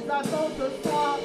exaltons ce soir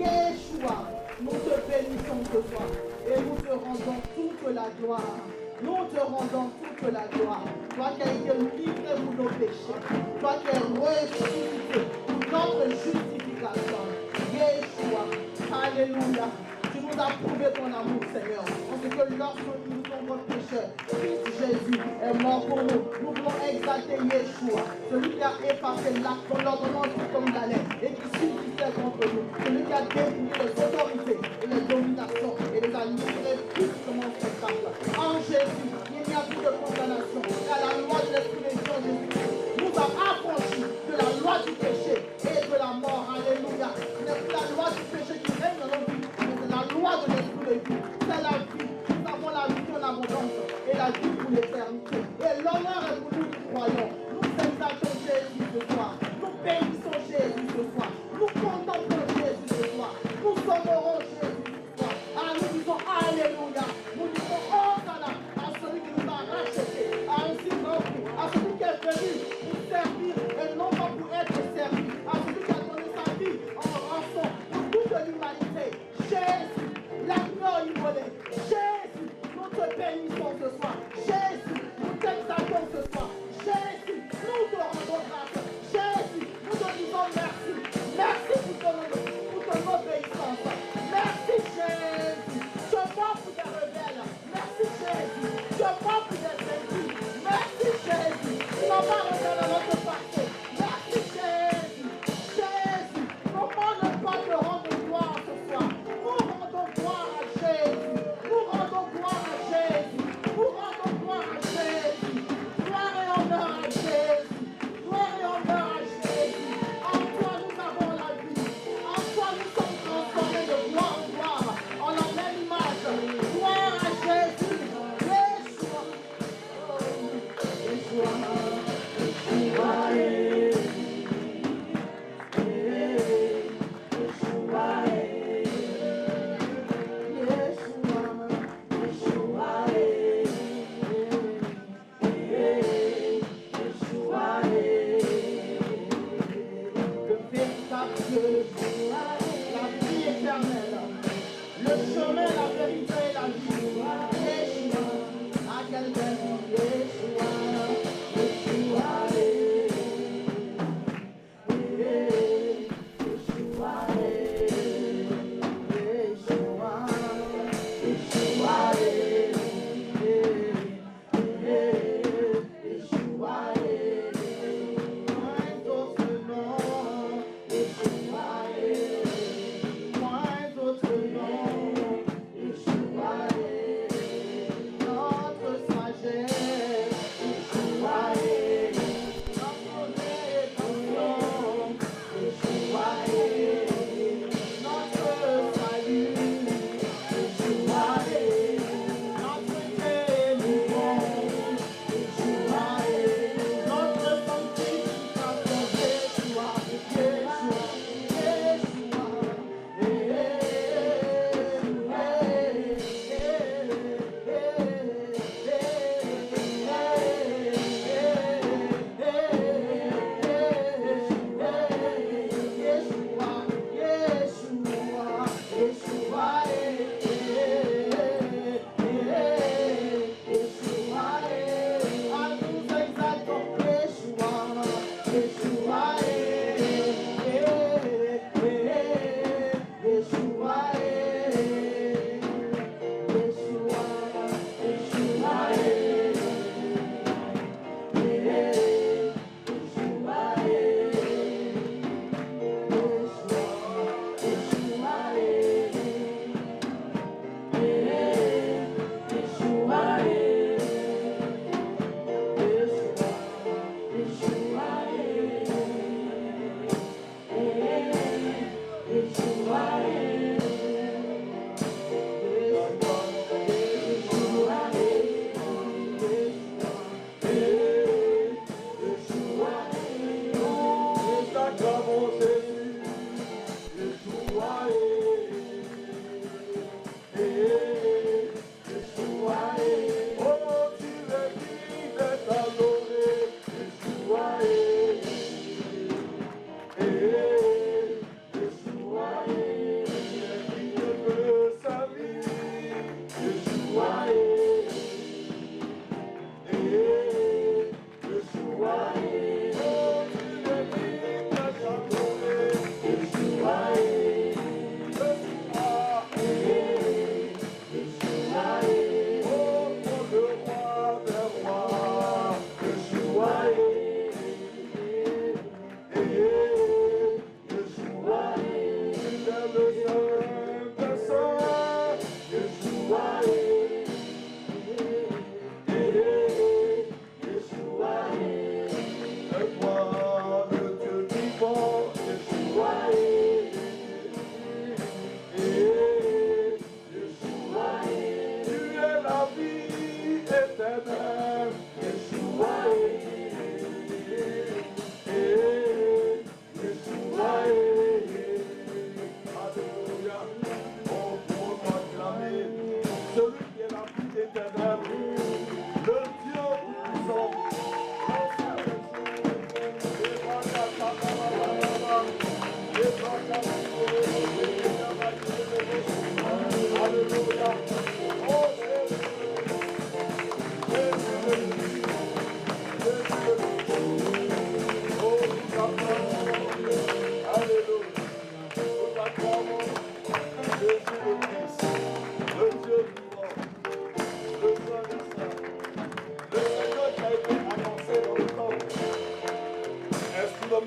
Yeshua.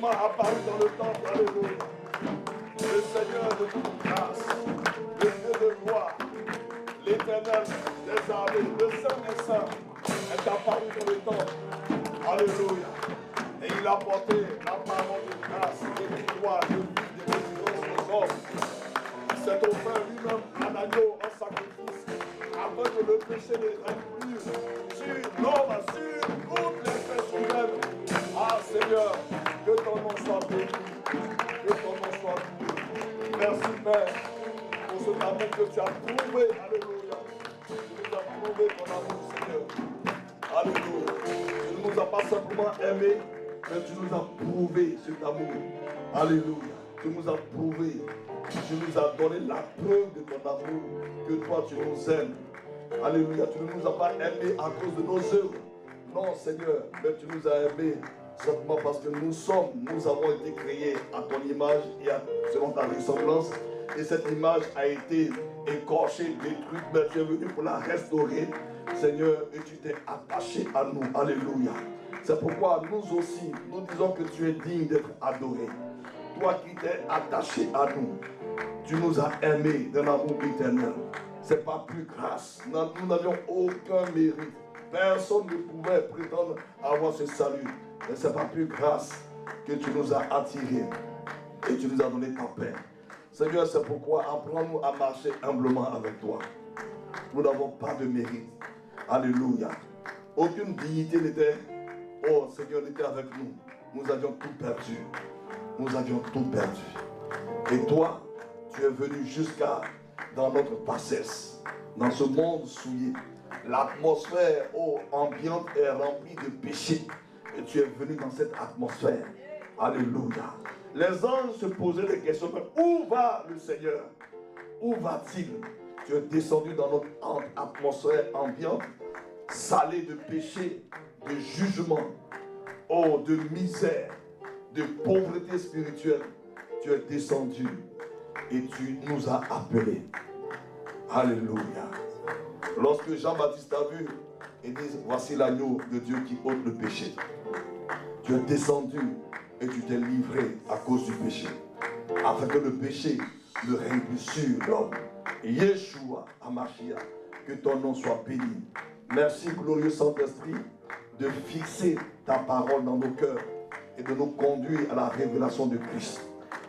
simplement apparu dans le temple. Alléluia. Le Seigneur de toute grâce, le Dieu de gloire, l'Éternel des armées, le Saint des Saints, est apparu dans le temple. Alléluia. Et il a porté la parole de grâce, de victoire, de vie, de délivrance aux hommes. Il s'est offert lui-même un agneau en sacrifice, afin que le péché ne règne plus sur l'homme, sur toutes les personnes humaines. Ah Seigneur, que ton nom soit béni, que ton nom soit béni. Merci Père pour cet amour que tu as prouvé. Alléluia. Tu nous as prouvé ton amour, Seigneur. Alléluia. Tu ne nous as pas simplement aimés, mais tu nous as prouvé cet amour. Alléluia. Tu nous as prouvé. Tu nous as donné la preuve de ton amour, que toi tu nous aimes. Alléluia. Tu ne nous as pas aimés à cause de nos œuvres. Non, Seigneur, mais tu nous as aimés simplement parce que nous avons été créés à ton image et selon ta ressemblance. Et cette image a été écorchée, détruite, mais tu es venu pour la restaurer, Seigneur, et tu t'es attaché à nous. Alléluia. C'est pourquoi nous aussi, nous disons que tu es digne d'être adoré. Toi qui t'es attaché à nous, tu nous as aimés d'un amour éternel. C'est pas plus grâce. Nous n'avions aucun mérite. Personne ne pouvait prétendre avoir ce salut. Mais c'est pas plus grâce que tu nous as attirés et tu nous as donné ta paix. Seigneur, c'est pourquoi apprends-nous à marcher humblement avec toi. Nous n'avons pas de mérite. Alléluia. Aucune dignité n'était, oh Seigneur, n'était avec nous. Nous avions tout perdu. Nous avions tout perdu. Et toi, tu es venu jusqu'à dans notre bassesse, dans ce monde souillé. L'atmosphère ambiante est remplie de péché. Et tu es venu dans cette atmosphère. Alléluia. Les anges se posaient des questions. Mais où va le Seigneur? Où va-t-il? Tu es descendu dans notre atmosphère ambiante, salée de péché, de jugement, de misère, de pauvreté spirituelle. Tu es descendu et tu nous as appelés. Alléluia. Lorsque Jean-Baptiste a vu, il dit, voici l'agneau de Dieu qui ôte le péché. Tu es descendu et tu t'es livré à cause du péché. Afin que le péché ne règne plus sur l'homme. Yeshua, Amashia, que ton nom soit béni. Merci, glorieux Saint-Esprit, de fixer ta parole dans nos cœurs et de nous conduire à la révélation de Christ.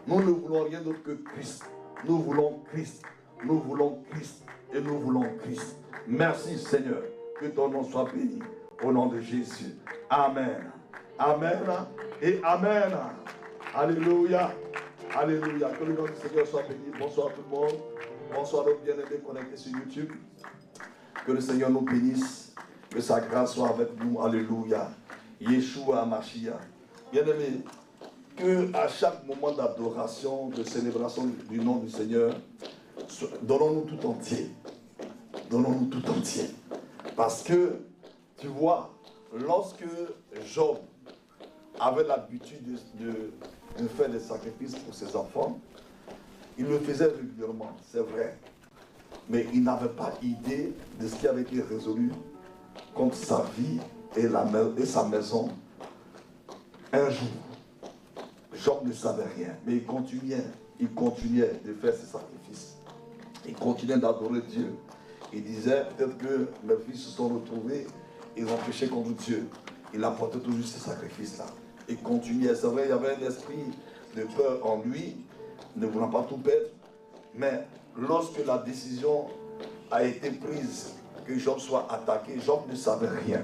Nous ne voulons rien d'autre que Christ. Nous voulons Christ. Nous voulons Christ. Et nous voulons Christ. Merci, Seigneur. Que ton nom soit béni. Au nom de Jésus. Amen. Amen et Amen. Alléluia. Alléluia. Que le nom du Seigneur soit béni. Bonsoir tout le monde. Bonsoir nos bien-aimés connectés sur YouTube. Que le Seigneur nous bénisse. Que sa grâce soit avec nous. Alléluia. Yeshua Mashiach. Bien-aimés, que à chaque moment d'adoration, de célébration du nom du Seigneur, donnons-nous tout entier. Donnons-nous tout entier. Parce que, tu vois, lorsque Job avait l'habitude de faire des sacrifices pour ses enfants, il le faisait régulièrement, c'est vrai. Mais il n'avait pas idée de ce qui avait été résolu contre sa vie et sa maison. Un jour, Job ne savait rien, mais il continuait de faire ses sacrifices. Il continuait d'adorer Dieu. Il disait, peut-être que mes fils se sont retrouvés, ils ont péché contre Dieu. Il apportait toujours ces sacrifices-là. Il continuait. C'est vrai, il y avait un esprit de peur en lui, ne voulant pas tout perdre. Mais lorsque la décision a été prise, que Job soit attaqué, Job ne savait rien.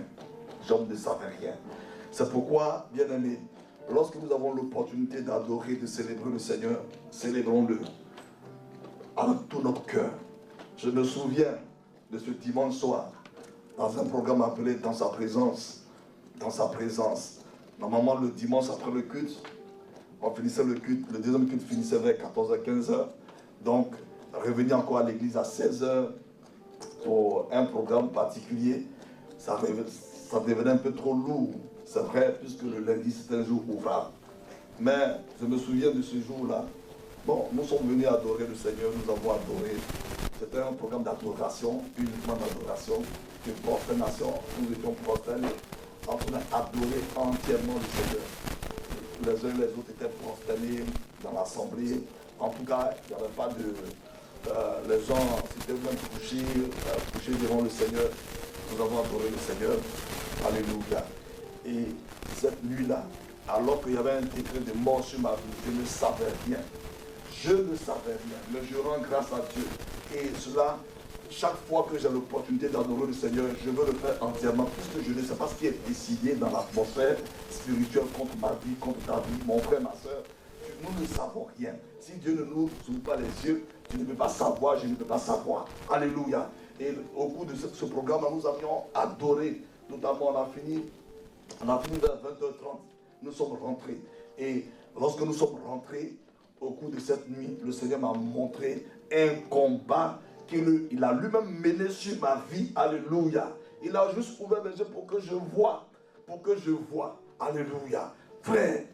Job ne savait rien. C'est pourquoi, bien-aimés, lorsque nous avons l'opportunité d'adorer, de célébrer le Seigneur, célébrons-le avec tout notre cœur. Je me souviens de ce dimanche soir, dans un programme appelé Dans sa présence. Dans sa présence. Normalement, le dimanche après le culte, on finissait le culte, le deuxième culte finissait vers 14h, 15h. Donc, revenir encore à l'église à 16h pour un programme particulier, ça devenait un peu trop lourd. C'est vrai, puisque le lundi c'était un jour ouvrable. Mais je me souviens de ce jour-là. Bon, nous sommes venus adorer le Seigneur, nous avons adoré. C'était un programme d'adoration, uniquement d'adoration, de prosternation. Nous étions prosternés en train d'adorer entièrement le Seigneur. les uns et les autres étaient prosternés dans l'assemblée. En tout cas, il n'y avait pas de... les gens s'étaient même couchés devant le Seigneur. Nous avons adoré le Seigneur. Alléluia. Et cette nuit-là, alors qu'il y avait un décret de mort sur ma vie, je ne savais rien. Je ne savais rien. Mais je rends grâce à Dieu. Et cela, chaque fois que j'ai l'opportunité d'adorer le Seigneur, je veux le faire entièrement, puisque je ne sais pas ce qui est décidé dans l'atmosphère spirituelle contre ma vie, contre ta vie, mon frère, ma soeur. Nous ne savons rien. Si Dieu ne nous ouvre pas les yeux, tu ne peux pas savoir, je ne peux pas savoir. Alléluia. Et au cours de ce programme, nous avions adoré. Notamment, on a fini vers 20h30. Nous sommes rentrés. Et lorsque nous sommes rentrés, au cours de cette nuit, le Seigneur m'a montré un combat qu'il a lui-même mené sur ma vie. Alléluia. Il a juste ouvert les yeux pour que je voie. Pour que je voie. Alléluia. Frère,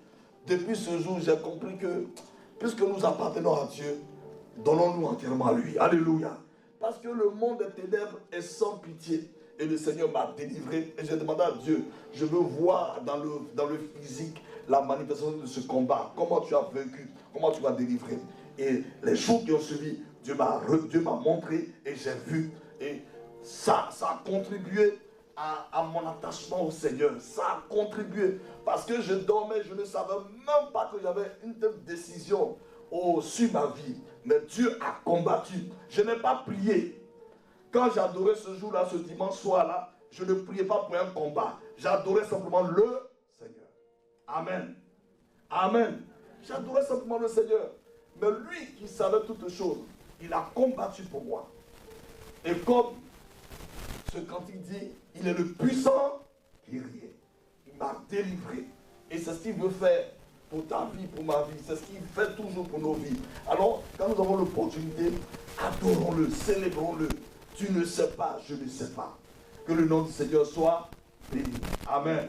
depuis ce jour, j'ai compris que, puisque nous appartenons à Dieu, donnons-nous entièrement à lui. Alléluia. Parce que le monde des ténèbres est sans pitié. Et le Seigneur m'a délivré. Et j'ai demandé à Dieu, je veux voir dans le physique la manifestation de ce combat. Comment tu as vaincu, comment tu m'as délivré. Et les jours qui ont suivi, Dieu m'a montré et j'ai vu. Et ça a contribué à mon attachement au Seigneur. Ça a contribué. Parce que je dormais, je ne savais même pas que j'avais une telle décision sur ma vie. Mais Dieu a combattu. Je n'ai pas prié. Quand j'adorais ce jour-là, ce dimanche soir-là, je ne priais pas pour un combat. J'adorais simplement le Seigneur. Amen. Amen. J'adorais simplement le Seigneur. Mais lui qui savait toutes choses, il a combattu pour moi. Et comme ce cantique dit, il est le puissant guerrier. Il m'a délivré. Et c'est ce qu'il veut faire pour ta vie, pour ma vie. C'est ce qu'il fait toujours pour nos vies. Alors, quand nous avons l'opportunité, adorons-le, célébrons-le. Tu ne sais pas, je ne sais pas. Que le nom du Seigneur soit béni. Amen.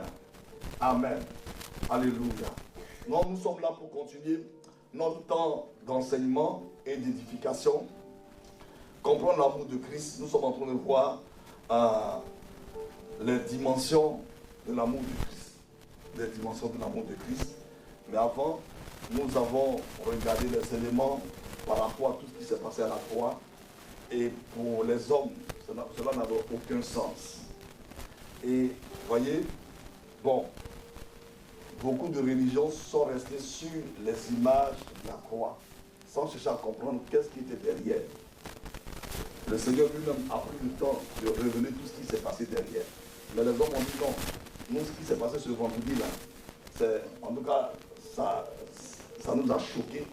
Amen. Alléluia. Nous sommes là pour continuer notre temps d'enseignement et d'édification. Comprendre l'amour de Christ. Nous sommes en train de voir les dimensions de l'amour de Christ. Les dimensions de l'amour de Christ. Mais avant, nous avons regardé les éléments par rapport à tout ce qui s'est passé à la croix. Et pour les hommes, cela n'avait aucun sens. Et voyez, bon, beaucoup de religions sont restées sur les images de la croix, sans chercher à comprendre qu'est-ce qui était derrière. Le Seigneur lui-même a pris le temps de révéler tout ce qui s'est passé derrière. Mais les hommes ont dit non. Nous, ce qui s'est passé ce vendredi-là, en tout cas, ça nous a choqué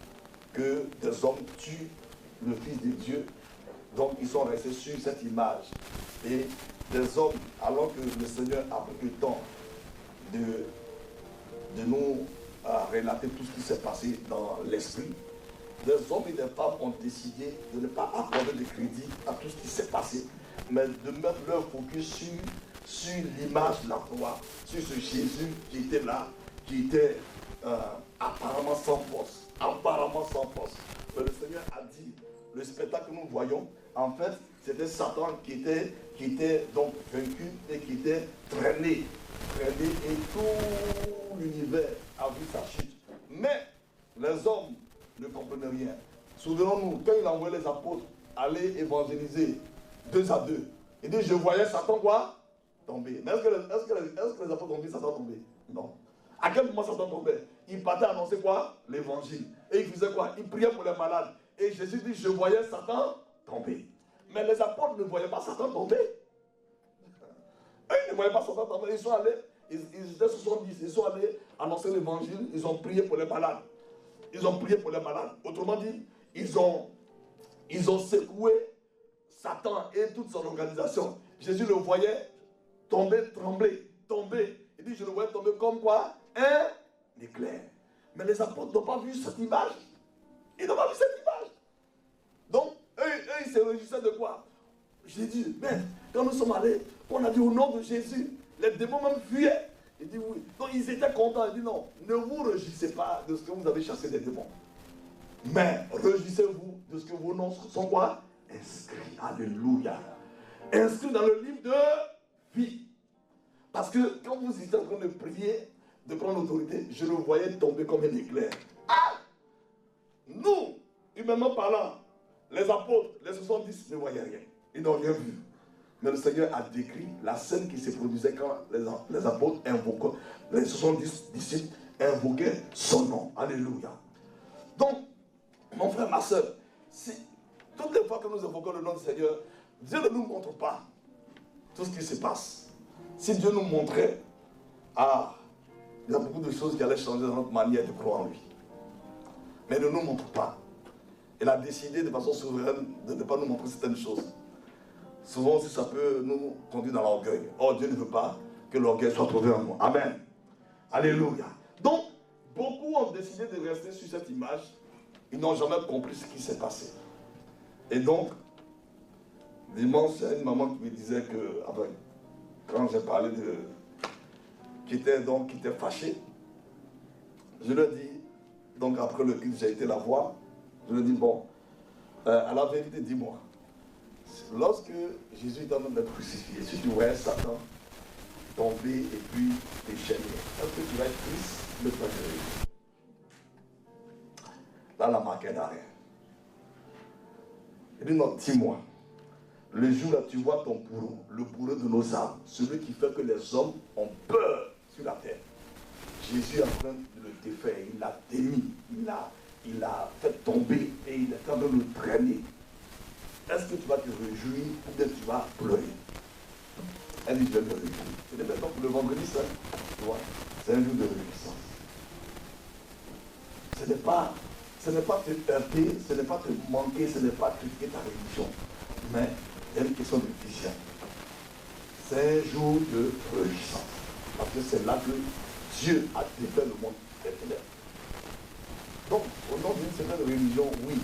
que des hommes tuent le Fils de Dieu. Donc, ils sont restés sur cette image. Et des hommes, alors que le Seigneur a pris le temps de nous relater tout ce qui s'est passé dans l'esprit, des hommes et des femmes ont décidé de ne pas accorder de crédit à tout ce qui s'est passé, mais de mettre leur focus sur l'image de la croix, sur ce Jésus qui était là, qui était apparemment sans force. Apparemment sans force. Mais le Seigneur a dit, le spectacle que nous voyons, en fait, c'était Satan qui était donc vaincu et qui était traîné. Et tout l'univers a vu sa chute. Mais les hommes ne comprenaient rien. Souvenons-nous, quand il a envoyé les apôtres aller évangéliser 2 à 2, il dit, je voyais Satan quoi? Tomber. Mais est-ce que les apôtres ont vu Satan tomber? Non. À quel moment Satan tombait? Il partait annoncer quoi? L'évangile. Et il faisait quoi? Il priait pour les malades. Et Jésus dit, je voyais Satan tomber. Mais les apôtres ne voyaient pas Satan tomber. Eux, ils ne voyaient pas Satan tomber. Ils sont allés, ils étaient 70, ils sont allés annoncer l'évangile, ils ont prié pour les malades. Ils ont prié pour les malades. Autrement dit, ils ont secoué Satan et toute son organisation. Jésus le voyait tomber, trembler, tomber. Il dit, je le voyais tomber comme quoi? Un éclair. Mais les apôtres n'ont pas vu cette image. Ils n'ont pas vu cette image. Donc, eux, ils se réjouissaient de quoi? J'ai dit, mais quand nous sommes allés, on a dit au nom de Jésus, les démons même fuyaient. Il dit oui. Donc ils étaient contents. Il dit non, ne vous réjouissez pas de ce que vous avez chassé des démons. Mais réjouissez-vous de ce que vos noms sont quoi? Inscrits. Alléluia. Inscrits dans le livre de vie. Parce que quand vous étiez en train de prier, de prendre l'autorité, je le voyais tomber comme un éclair. Ah! Nous, humainement parlant, les apôtres, les 70 ne voyaient rien. Ils n'ont rien vu. Mais le Seigneur a décrit la scène qui se produisait quand les apôtres invoquaient, les 70 disciples invoquaient son nom. Alléluia. Donc, mon frère, ma soeur, si toutes les fois que nous invoquons le nom du Seigneur, Dieu ne nous montre pas tout ce qui se passe. Si Dieu nous montrait, il y a beaucoup de choses qui allaient changer dans notre manière de croire en lui. Mais il ne nous montre pas. Il a décidé de façon souveraine de ne pas nous montrer certaines choses. Souvent aussi, ça peut nous conduire dans l'orgueil. Or, Dieu ne veut pas que l'orgueil soit trouvé en nous. Amen. Alléluia. Donc, beaucoup ont décidé de rester sur cette image. Ils n'ont jamais compris ce qui s'est passé. Et donc, dimanche, il y a une maman qui me disait que, quand j'ai parlé de... qui était fâchée, je lui ai dit, donc après le culte, j'ai été la voir, je lui ai dit, bon, à la vérité, dis-moi, lorsque Jésus est en train d'être crucifié, si tu voyais Satan tomber et puis déchaîner, est-ce que tu vas être triste de préférer? Là, la marque d'arrêt. Il dit, non, dis-moi, le jour là, tu vois ton bourreau, le bourreau de nos âmes, celui qui fait que les hommes ont peur sur la terre. Jésus est en train de le défaire, il l'a démis, il l'a fait tomber et il est en train de le traîner. Est-ce que tu vas te réjouir ou bien tu vas pleurer? Elle dit, je vais me réjouir. C'est maintenant pour le vendredi saint, tu vois, c'est un jour de réjouissance. Ce n'est pas te heurter, ce n'est pas te manquer, ce n'est pas critiquer ta religion, mais il y a une question de vision. C'est un jour de réjouissance. Parce que c'est là que Dieu a défait le monde des ténèbres. Donc, au nom d'une certaine religion, oui,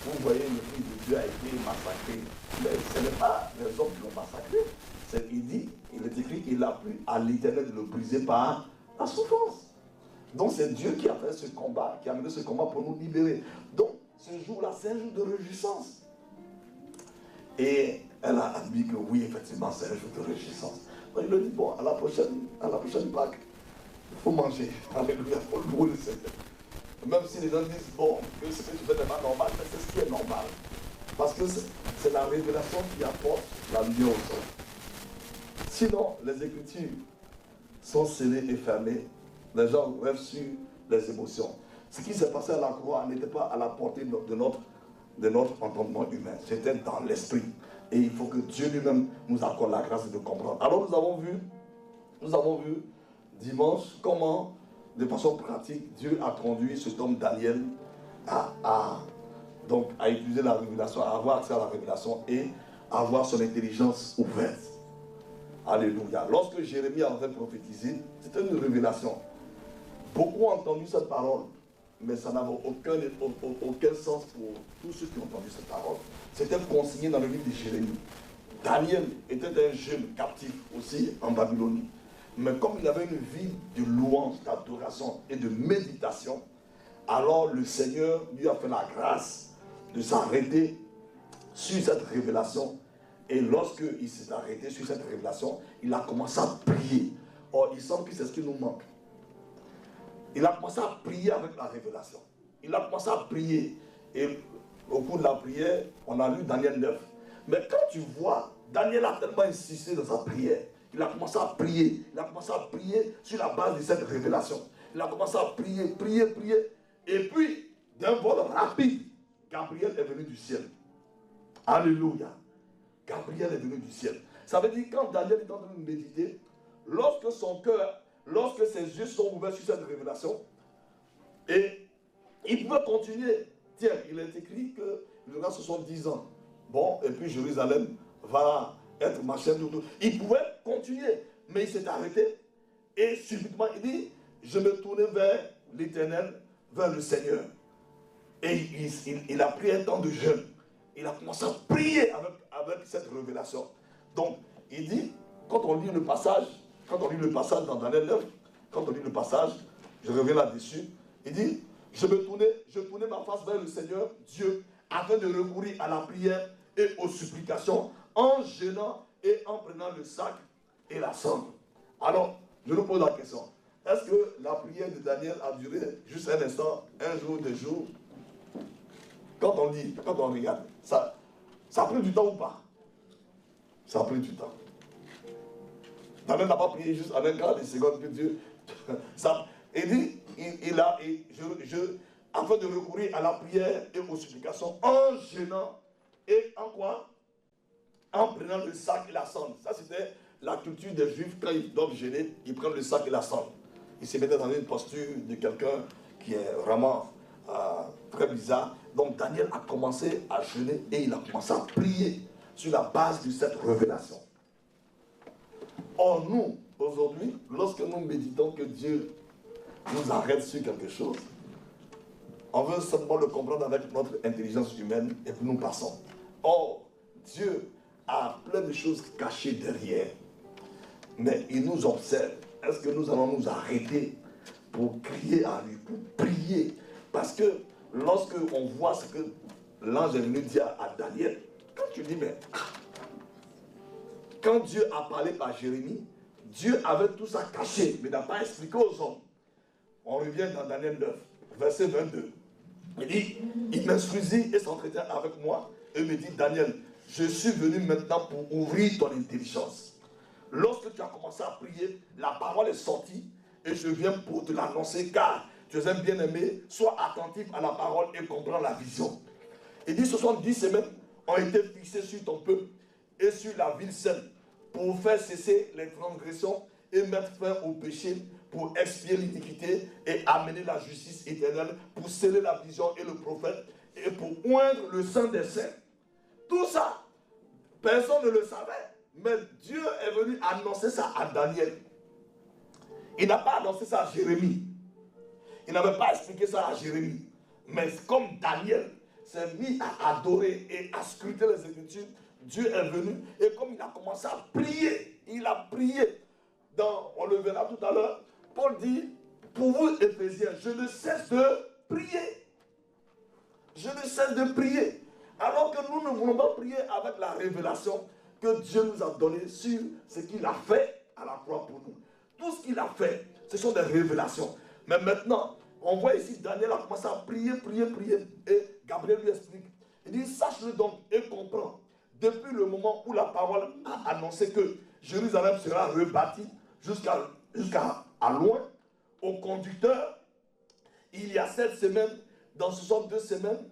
vous voyez, le Fils de Dieu a été massacré. Mais ce n'est pas les hommes qui l'ont massacré. Il est écrit qu'il a plu à l'Éternel de le briser par la souffrance. Donc c'est Dieu qui a fait ce combat, qui a mené ce combat pour nous libérer. Donc ce jour-là, c'est un jour de réjouissance. Et elle a admis que oui, effectivement, c'est un jour de réjouissance. Donc il lui dit, bon, à la prochaine Pâques, il faut manger. Alléluia, il faut le brûler, Seigneur. Même si les gens disent, bon, que ce que tu fais n'est pas normal, mais c'est ce qui est normal. Parce que c'est la révélation qui apporte la lumière aux hommes. Sinon, les Écritures sont scellées et fermées. Les gens rêvent sur les émotions. Ce qui s'est passé à la croix n'était pas à la portée de notre entendement humain. C'était dans l'esprit. Et il faut que Dieu lui-même nous accorde la grâce de comprendre. Alors nous avons vu dimanche comment, de façon pratique, Dieu a conduit cet homme Daniel à utiliser la révélation, à avoir accès à la révélation et à avoir son intelligence ouverte. Alléluia. Lorsque Jérémie a en fait prophétisé, c'était une révélation. Beaucoup ont entendu cette parole, mais ça n'avait aucun sens pour tous ceux qui ont entendu cette parole. C'était consigné dans le livre de Jérémie. Daniel était un jeune captif aussi en Babylonie. Mais comme il avait une vie de louange, d'adoration et de méditation, alors le Seigneur lui a fait la grâce de s'arrêter sur cette révélation. Et lorsqu'il s'est arrêté sur cette révélation, il a commencé à prier. Or, il semble que c'est ce qui nous manque. Il a commencé à prier avec la révélation. Il a commencé à prier. Et au cours de la prière, on a lu Daniel 9. Mais quand tu vois, Daniel a tellement insisté dans sa prière. Il a commencé à prier. Il a commencé à prier sur la base de cette révélation. Il a commencé à prier. Et puis, d'un vol rapide, Gabriel est venu du ciel. Alléluia. Gabriel est venu du ciel. Ça veut dire quand Daniel est en train de méditer, lorsque son cœur, lorsque ses yeux sont ouverts sur cette révélation, et il pouvait continuer. Tiens, il est écrit qu'il aura 70 ans. Bon, et puis Jérusalem va être machin. Il pouvait continuer, mais il s'est arrêté. Et subitement, il dit, je me tournais vers l'Éternel, vers le Seigneur. Et il a pris un temps de jeûne. Il a commencé à prier avec cette révélation. Donc, il dit, quand on lit le passage dans Daniel 9, quand on lit le passage, je reviens là-dessus, il dit, je tournais ma face vers le Seigneur, Dieu, afin de recourir à la prière et aux supplications, en jeûnant et en prenant le sac et la cendre. Alors, je nous pose la question, Est-ce que la prière de Daniel a duré juste un instant, un jour, 2 jours? Quand on dit, quand on regarde, ça a pris du temps ou pas? Ça a pris du temps. Daniel n'a pas prié juste en un quart de seconde que Dieu... il dit, afin de recourir à la prière et aux supplications en jeûnant et en quoi? En prenant le sac et la cendre. Ça, c'était la culture des Juifs. Quand ils doivent jeûner, ils prennent le sac et la cendre. Ils se mettaient dans une posture de quelqu'un qui est vraiment très bizarre. Donc Daniel a commencé à jeûner et il a commencé à prier sur la base de cette révélation. Or nous, aujourd'hui, lorsque nous méditons que Dieu nous arrête sur quelque chose, on veut simplement le comprendre avec notre intelligence humaine et puis nous passons. Or, Dieu a plein de choses cachées derrière. Mais il nous observe. Est-ce que nous allons nous arrêter pour crier à lui, pour prier? Parce que lorsque on voit ce que l'ange est venu dire à Daniel, quand tu dis, mais quand Dieu a parlé par Jérémie, Dieu avait tout ça caché, mais n'a pas expliqué aux hommes. On revient dans Daniel 9, verset 22. Il dit, il m'instruisit et s'entretient avec moi et me dit, Daniel, je suis venu maintenant pour ouvrir ton intelligence. Lorsque tu as commencé à prier, la parole est sortie et je viens pour te l'annoncer car tu es un bien-aimé, sois attentif à la parole et comprends la vision. Il dit, 70 semaines ont été fixées sur ton peuple et sur la ville sainte pour faire cesser les transgressions et mettre fin au péché, pour expier l'iniquité et amener la justice éternelle, pour sceller la vision et le prophète et pour oindre le sang des saints. Tout ça, personne ne le savait, mais Dieu est venu annoncer ça à Daniel. Il n'a pas annoncé ça à Jérémie. Il n'avait pas expliqué ça à Jérémie. Mais comme Daniel s'est mis à adorer et à scruter les Écritures, Dieu est venu et comme il a commencé à prier, il a prié. On le verra tout à l'heure, Paul dit, pour vous Éphésiens, je ne cesse de prier. Je ne cesse de prier. Alors que nous ne voulons pas prier avec la révélation que Dieu nous a donnée sur ce qu'il a fait à la croix pour nous. Tout ce qu'il a fait, ce sont des révélations. Mais maintenant, on voit ici, Daniel a commencé à prier, prier, prier. Et Gabriel lui explique. Il dit, sache-le donc et comprends. Depuis le moment où la parole a annoncé que Jérusalem sera rebâtie jusqu'à loin, au conducteur, il y a 7 semaines, dans 62 semaines,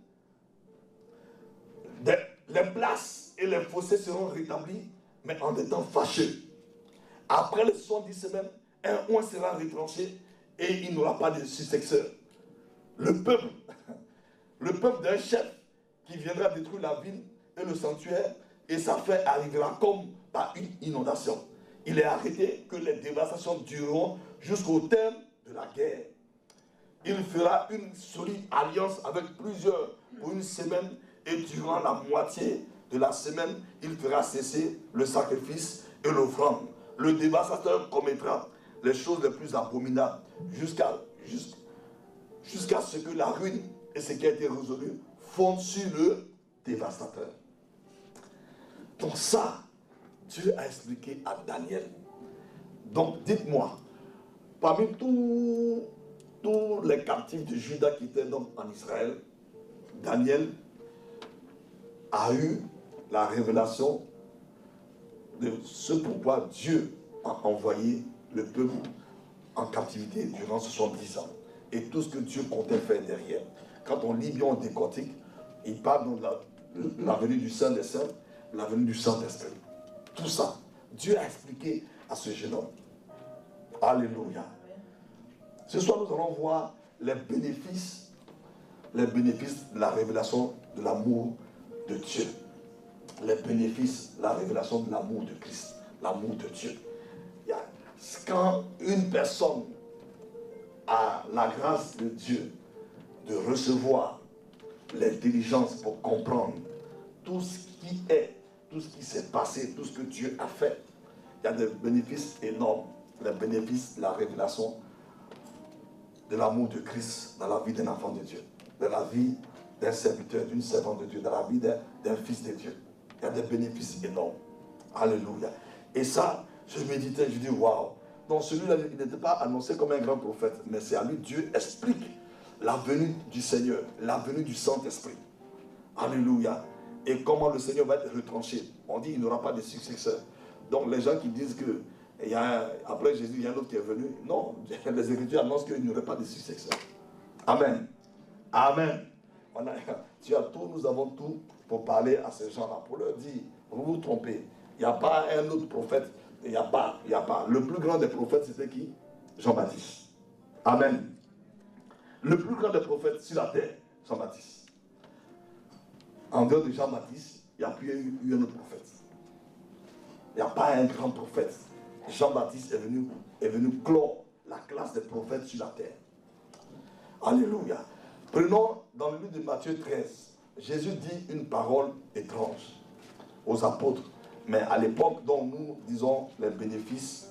les places et les fossés seront rétablis, mais en étant fâcheux. Après les 70 semaines, un oint sera retranché et il n'aura pas de successeur. Le peuple d'un chef qui viendra détruire la ville et le sanctuaire, et sa fin arrivera comme par une inondation. Il est arrêté que les dévastations dureront jusqu'au terme de la guerre. Il fera une solide alliance avec plusieurs pour une semaine et durant la moitié de la semaine, il fera cesser le sacrifice et l'offrande. Le dévastateur commettra les choses les plus abominables jusqu'à ce que la ruine et ce qui a été résolu fondent sur le dévastateur. Donc ça, Dieu a expliqué à Daniel. Donc dites-moi, parmi tous les captifs de Juda qui étaient donc en Israël, Daniel a eu la révélation de ce pourquoi Dieu a envoyé le peuple en captivité durant 70 ans. Et tout ce que Dieu comptait faire derrière. Quand on lit bien, on décortique, il parle de la venue du Saint des Saints, la venue du Saint-Esprit. Tout ça, Dieu a expliqué à ce jeune homme. Alléluia. Ce soir, nous allons voir les bénéfices de la révélation de l'amour de Dieu. Les bénéfices, la révélation de l'amour de Christ, l'amour de Dieu. Quand une personne a la grâce de Dieu de recevoir l'intelligence pour comprendre tout ce qui est, tout ce qui s'est passé, tout ce que Dieu a fait, il y a des bénéfices énormes, les bénéfices de la révélation de l'amour de Christ dans la vie d'un enfant de Dieu, dans la vie d'un serviteur, d'une servante de Dieu, dans la vie d'un fils de Dieu. Il y a des bénéfices énormes. Alléluia. Et ça, je méditais, je dis, waouh, Donc celui-là, il n'était pas annoncé comme un grand prophète, mais c'est à lui Dieu explique la venue du Seigneur, la venue du Saint-Esprit. Alléluia. Et comment le Seigneur va être retranché. On dit qu'il n'aura pas de successeur. Donc les gens qui disent que après Jésus, il y a un autre qui est venu. Non, les Écritures annoncent qu'il n'y aurait pas de successeur. Amen. Amen. Tu as tout, nous avons tout pour parler à ces gens-là, pour leur dire, vous vous trompez. Il n'y a pas un autre prophète. Il n'y a pas. Le plus grand des prophètes, c'était qui? Jean-Baptiste. Amen. Le plus grand des prophètes sur la terre, Jean-Baptiste. En dehors de Jean-Baptiste, il n'y a plus eu un autre prophète. Il n'y a pas un grand prophète. Jean-Baptiste est venu clore la classe des prophètes sur la terre. Alléluia. Prenons dans le livre de Matthieu 13. Jésus dit une parole étrange aux apôtres. Mais à l'époque dont nous disons les bénéfices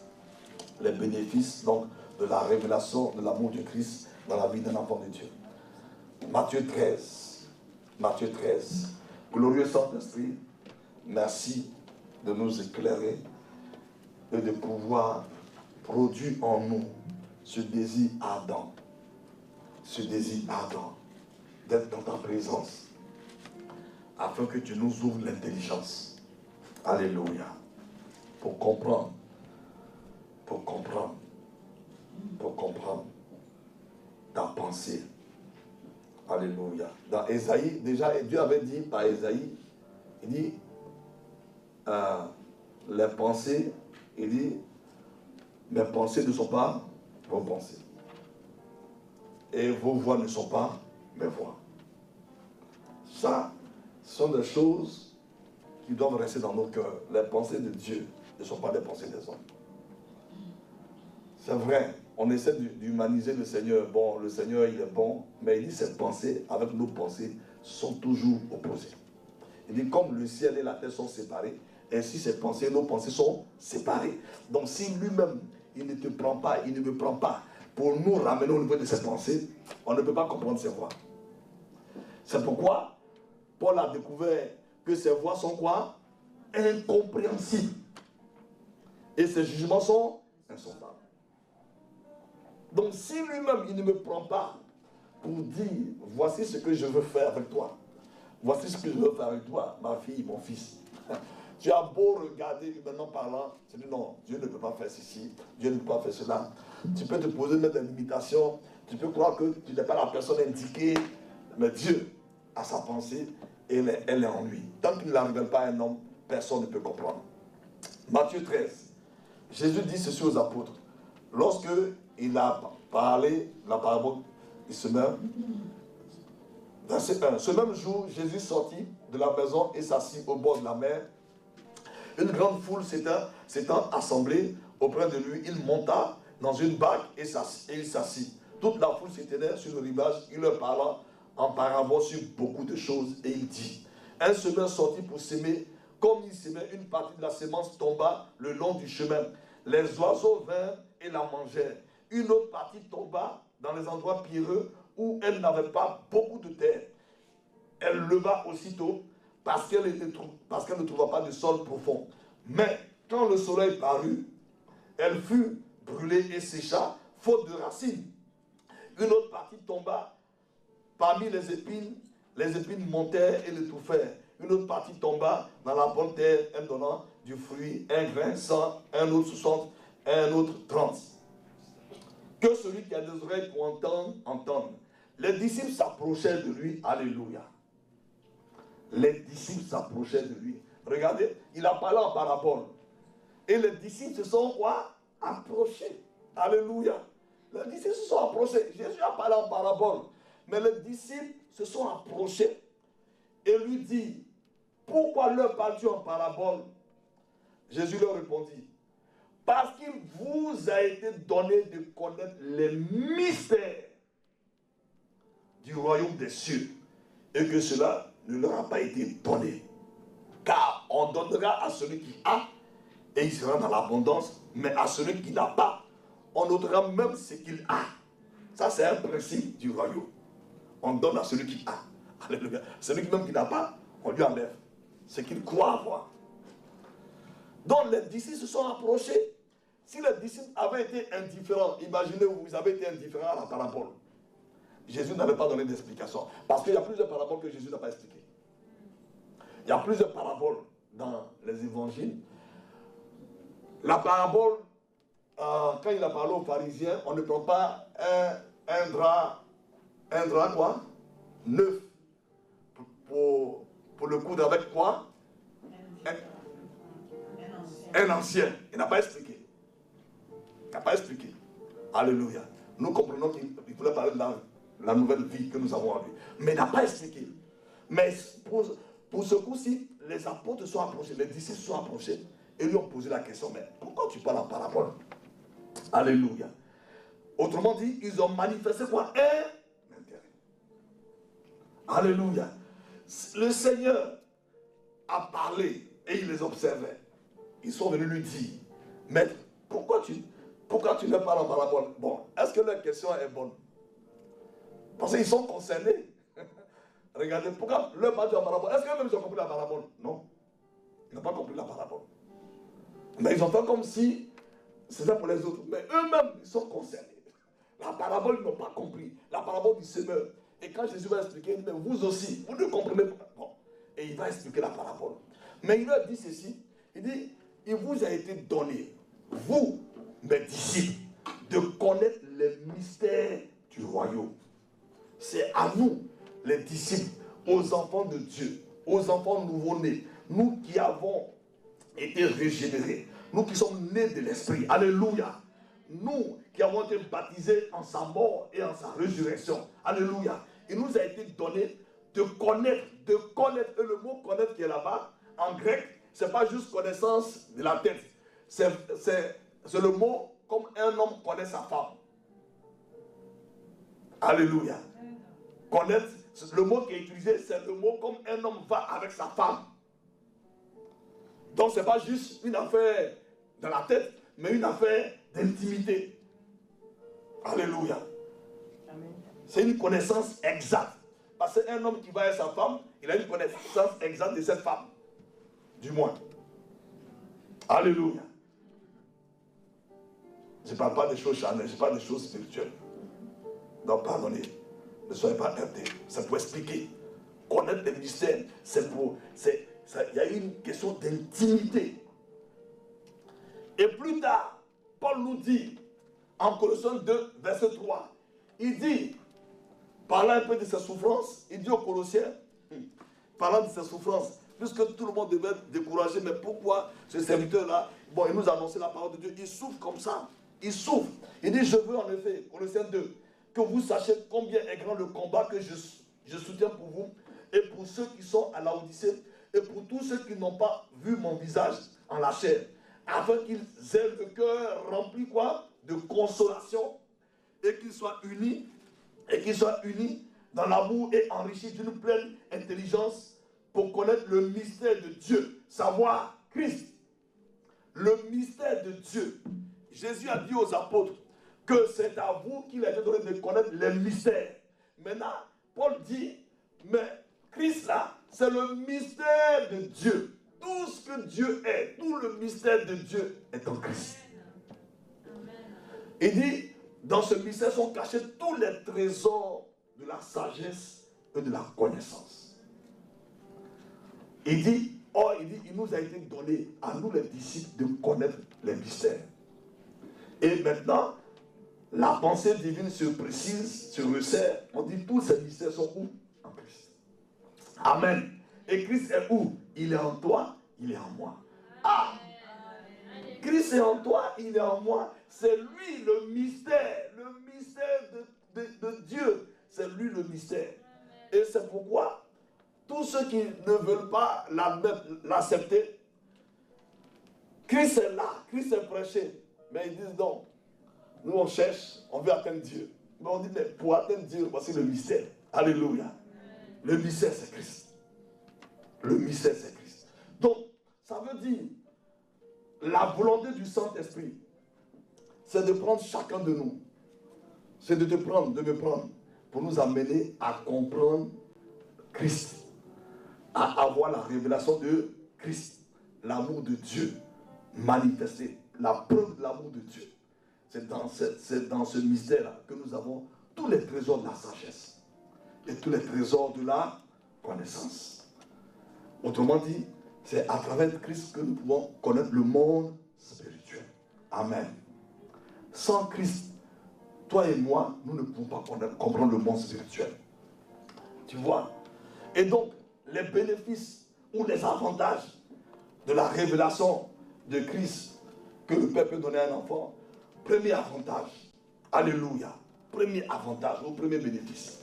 donc, de la révélation de l'amour de Christ dans la vie d'un enfant de Dieu. Matthieu 13. Matthieu 13. Glorieux Saint-Esprit, merci de nous éclairer et de pouvoir produire en nous ce désir ardent d'être dans ta présence, afin que tu nous ouvres l'intelligence. Alléluia. Pour comprendre ta pensée. Alléluia. Dans Ésaïe, déjà, Dieu avait dit par Ésaïe, il dit, les pensées, il dit, mes pensées ne sont pas vos pensées. Et vos voix ne sont pas mes voix. Ça, ce sont des choses qui doivent rester dans nos cœurs. Les pensées de Dieu ne sont pas les pensées des hommes. C'est vrai, on essaie d'humaniser le Seigneur. Bon, le Seigneur, il est bon, mais il dit ses pensées avec nos pensées sont toujours opposées. Il dit comme le ciel et la terre sont séparés, ainsi ses pensées et nos pensées sont séparées. Donc si lui-même, il ne te prend pas, il ne me prend pas pour nous ramener au niveau de ses pensées, on ne peut pas comprendre ses voix. C'est pourquoi Paul a découvert que ses voix sont quoi? Incompréhensibles. Et ses jugements sont insondables. Donc si lui-même, il ne me prend pas pour dire, voici ce que je veux faire avec toi. Voici ce que je veux faire avec toi, ma fille, mon fils. Tu as beau regarder humainement parlant, tu dis non, Dieu ne peut pas faire ceci, Dieu ne peut pas faire cela. Tu peux te poser même des limitations, tu peux croire que tu n'es pas la personne indiquée, mais Dieu a sa pensée et elle est en lui. Tant qu'il ne la révèle pas à un homme, personne ne peut comprendre. Matthieu 13, Jésus dit ceci aux apôtres. Lorsque il a parlé la parabole du semeur, verset 1. Ce même jour, Jésus sortit de la maison et s'assit au bord de la mer. Une grande foule s'étant assemblée auprès de lui, il monta dans une barque et il s'assit. Toute la foule s'éteignait sur le rivage, il leur parla en parabole sur beaucoup de choses et il dit, un semeur sortit pour s'aimer, comme il s'aimait, une partie de la semence tomba le long du chemin. Les oiseaux vinrent et la mangèrent. Une autre partie tomba dans les endroits pierreux où elle n'avait pas beaucoup de terre. Elle leva aussitôt parce qu'elle ne trouva pas de sol profond. Mais quand le soleil parut, elle fut brûlée et sécha, faute de racines. Une autre partie tomba parmi les épines montèrent et l'étouffèrent. Une autre partie tomba dans la bonne terre, elle donnant du fruit, un grain 100, un autre 60, un autre 30. Que celui qui a des oreilles pour entendre, entende. Les disciples s'approchaient de lui, alléluia. Les disciples s'approchaient de lui. Regardez, il a parlé en parabole. Et les disciples se sont quoi? Approchés. Alléluia. Les disciples se sont approchés. Jésus a parlé en parabole. Mais les disciples se sont approchés et lui dit, pourquoi leur parles-tu en parabole? Jésus leur répondit, parce qu'il vous a été donné de connaître les mystères du royaume des cieux et que cela ne leur a pas été donné. Car on donnera à celui qui a et il sera dans l'abondance, mais à celui qui n'a pas, on ôtera même ce qu'il a. Ça, c'est un principe du royaume. On donne à celui qui a. Alléluia. Celui même qui n'a pas, on lui enlève ce qu'il croit avoir. Donc les disciples se sont approchés Si les disciples avaient été indifférents, imaginez vous avez été indifférents à la parabole. Jésus n'avait pas donné d'explication. Parce qu'il y a plusieurs paraboles que Jésus n'a pas expliquées. Il y a plusieurs paraboles dans les évangiles. La parabole, quand il a parlé aux pharisiens, on ne prend pas un drap quoi? Neuf. Pour le coudre avec quoi? Un ancien. Il n'a pas expliqué. Il n'a pas expliqué. Alléluia. Nous comprenons qu'il voulait parler de la nouvelle vie que nous avons en lui. Mais il n'a pas expliqué. Mais pour ce coup-ci, les apôtres sont approchés, les disciples sont approchés et lui ont posé la question, mais pourquoi tu parles en parabole? Alléluia. Autrement dit, ils ont manifesté quoi? Un intérêt. Alléluia. Le Seigneur a parlé et il les observait. Ils sont venus lui dire, maître, pourquoi tu ne parles en parabole? Bon, est-ce que leur question est bonne? Parce qu'ils sont concernés. Regardez, pourquoi leur parle en parabole? Est-ce qu'eux-mêmes ils ont compris la parabole? Non. Ils n'ont pas compris la parabole. Mais ils ont fait comme si c'était pour les autres. Mais eux-mêmes, ils sont concernés. La parabole, ils n'ont pas compris. La parabole du semeur. Et quand Jésus va expliquer, mais vous aussi, vous ne comprenez pas. Bon. Et il va expliquer la parabole. Mais il leur dit ceci. Il dit, il vous a été donné, vous, mes disciples, de connaître les mystères du royaume. C'est à nous, les disciples, aux enfants de Dieu, aux enfants nouveau-nés, nous qui avons été régénérés, nous qui sommes nés de l'Esprit. Alléluia. Nous qui avons été baptisés en sa mort et en sa résurrection. Alléluia. Il nous a été donné de connaître. Et le mot connaître qui est là-bas, en grec, ce n'est pas juste connaissance de la tête. C'est le mot comme un homme connaît sa femme. Alléluia. Connaître, le mot qui est utilisé, c'est le mot comme un homme va avec sa femme. Donc ce n'est pas juste une affaire dans la tête, mais une affaire d'intimité. Alléluia. C'est une connaissance exacte. Parce qu'un homme qui va avec sa femme, il a une connaissance exacte de cette femme. Du moins. Alléluia. Je ne parle pas des choses charnelles, je parle des choses spirituelles. Donc pardonnez, ne soyez pas heurtés. C'est pour expliquer. Connaître les mystères, il y a une question d'intimité. Et plus tard, Paul nous dit, en Colossiens 2, verset 3, il dit, parlant un peu de ses souffrances, il dit aux Colossiens, parlant de ses souffrances, puisque tout le monde devait être découragé, mais pourquoi ce serviteur-là, bon, il nous a annoncé la parole de Dieu, il souffre comme ça, il souffre. Il dit, je veux en effet, Colossiens 2, que vous sachiez combien est grand le combat que je soutiens pour vous, et pour ceux qui sont à Laodicée, et pour tous ceux qui n'ont pas vu mon visage en la chair, afin qu'ils aient le cœur rempli quoi? De consolation, et qu'ils soient unis, dans l'amour et enrichis d'une pleine intelligence pour connaître le mystère de Dieu, savoir Christ. Le mystère de Dieu. Jésus a dit aux apôtres que c'est à vous qu'il a été donné de connaître les mystères. Maintenant, Paul dit, mais Christ là, c'est le mystère de Dieu. Tout ce que Dieu est, tout le mystère de Dieu est en Christ. Il dit, dans ce mystère sont cachés tous les trésors de la sagesse et de la connaissance. Il dit, il nous a été donné, à nous les disciples, de connaître les mystères. Et maintenant, la pensée divine se précise, se resserre. On dit, tous ces mystères sont où? En Christ. Amen. Et Christ est où? Il est en toi, il est en moi. Ah! Christ est en toi, il est en moi. C'est lui le mystère de Dieu. C'est lui le mystère. Et c'est pourquoi tous ceux qui ne veulent pas l'accepter, Christ est là, Christ est prêché. Mais ils disent non, nous on cherche, on veut atteindre Dieu. Mais on dit, mais pour atteindre Dieu, voici le mystère. Alléluia. Le mystère c'est Christ. Le mystère c'est Christ. Donc, ça veut dire, la volonté du Saint-Esprit, c'est de prendre chacun de nous. C'est de te prendre, de me prendre, pour nous amener à comprendre Christ, à avoir la révélation de Christ, l'amour de Dieu manifesté la preuve de l'amour de Dieu. C'est dans ce mystère-là que nous avons tous les trésors de la sagesse et tous les trésors de la connaissance. Autrement dit, c'est à travers Christ que nous pouvons connaître le monde spirituel. Amen. Sans Christ, toi et moi, nous ne pouvons pas comprendre le monde spirituel. Tu vois? Et donc, les bénéfices ou les avantages de la révélation de Christ que le Père peut donner à un enfant, premier avantage, alléluia, premier avantage ou premier bénéfice,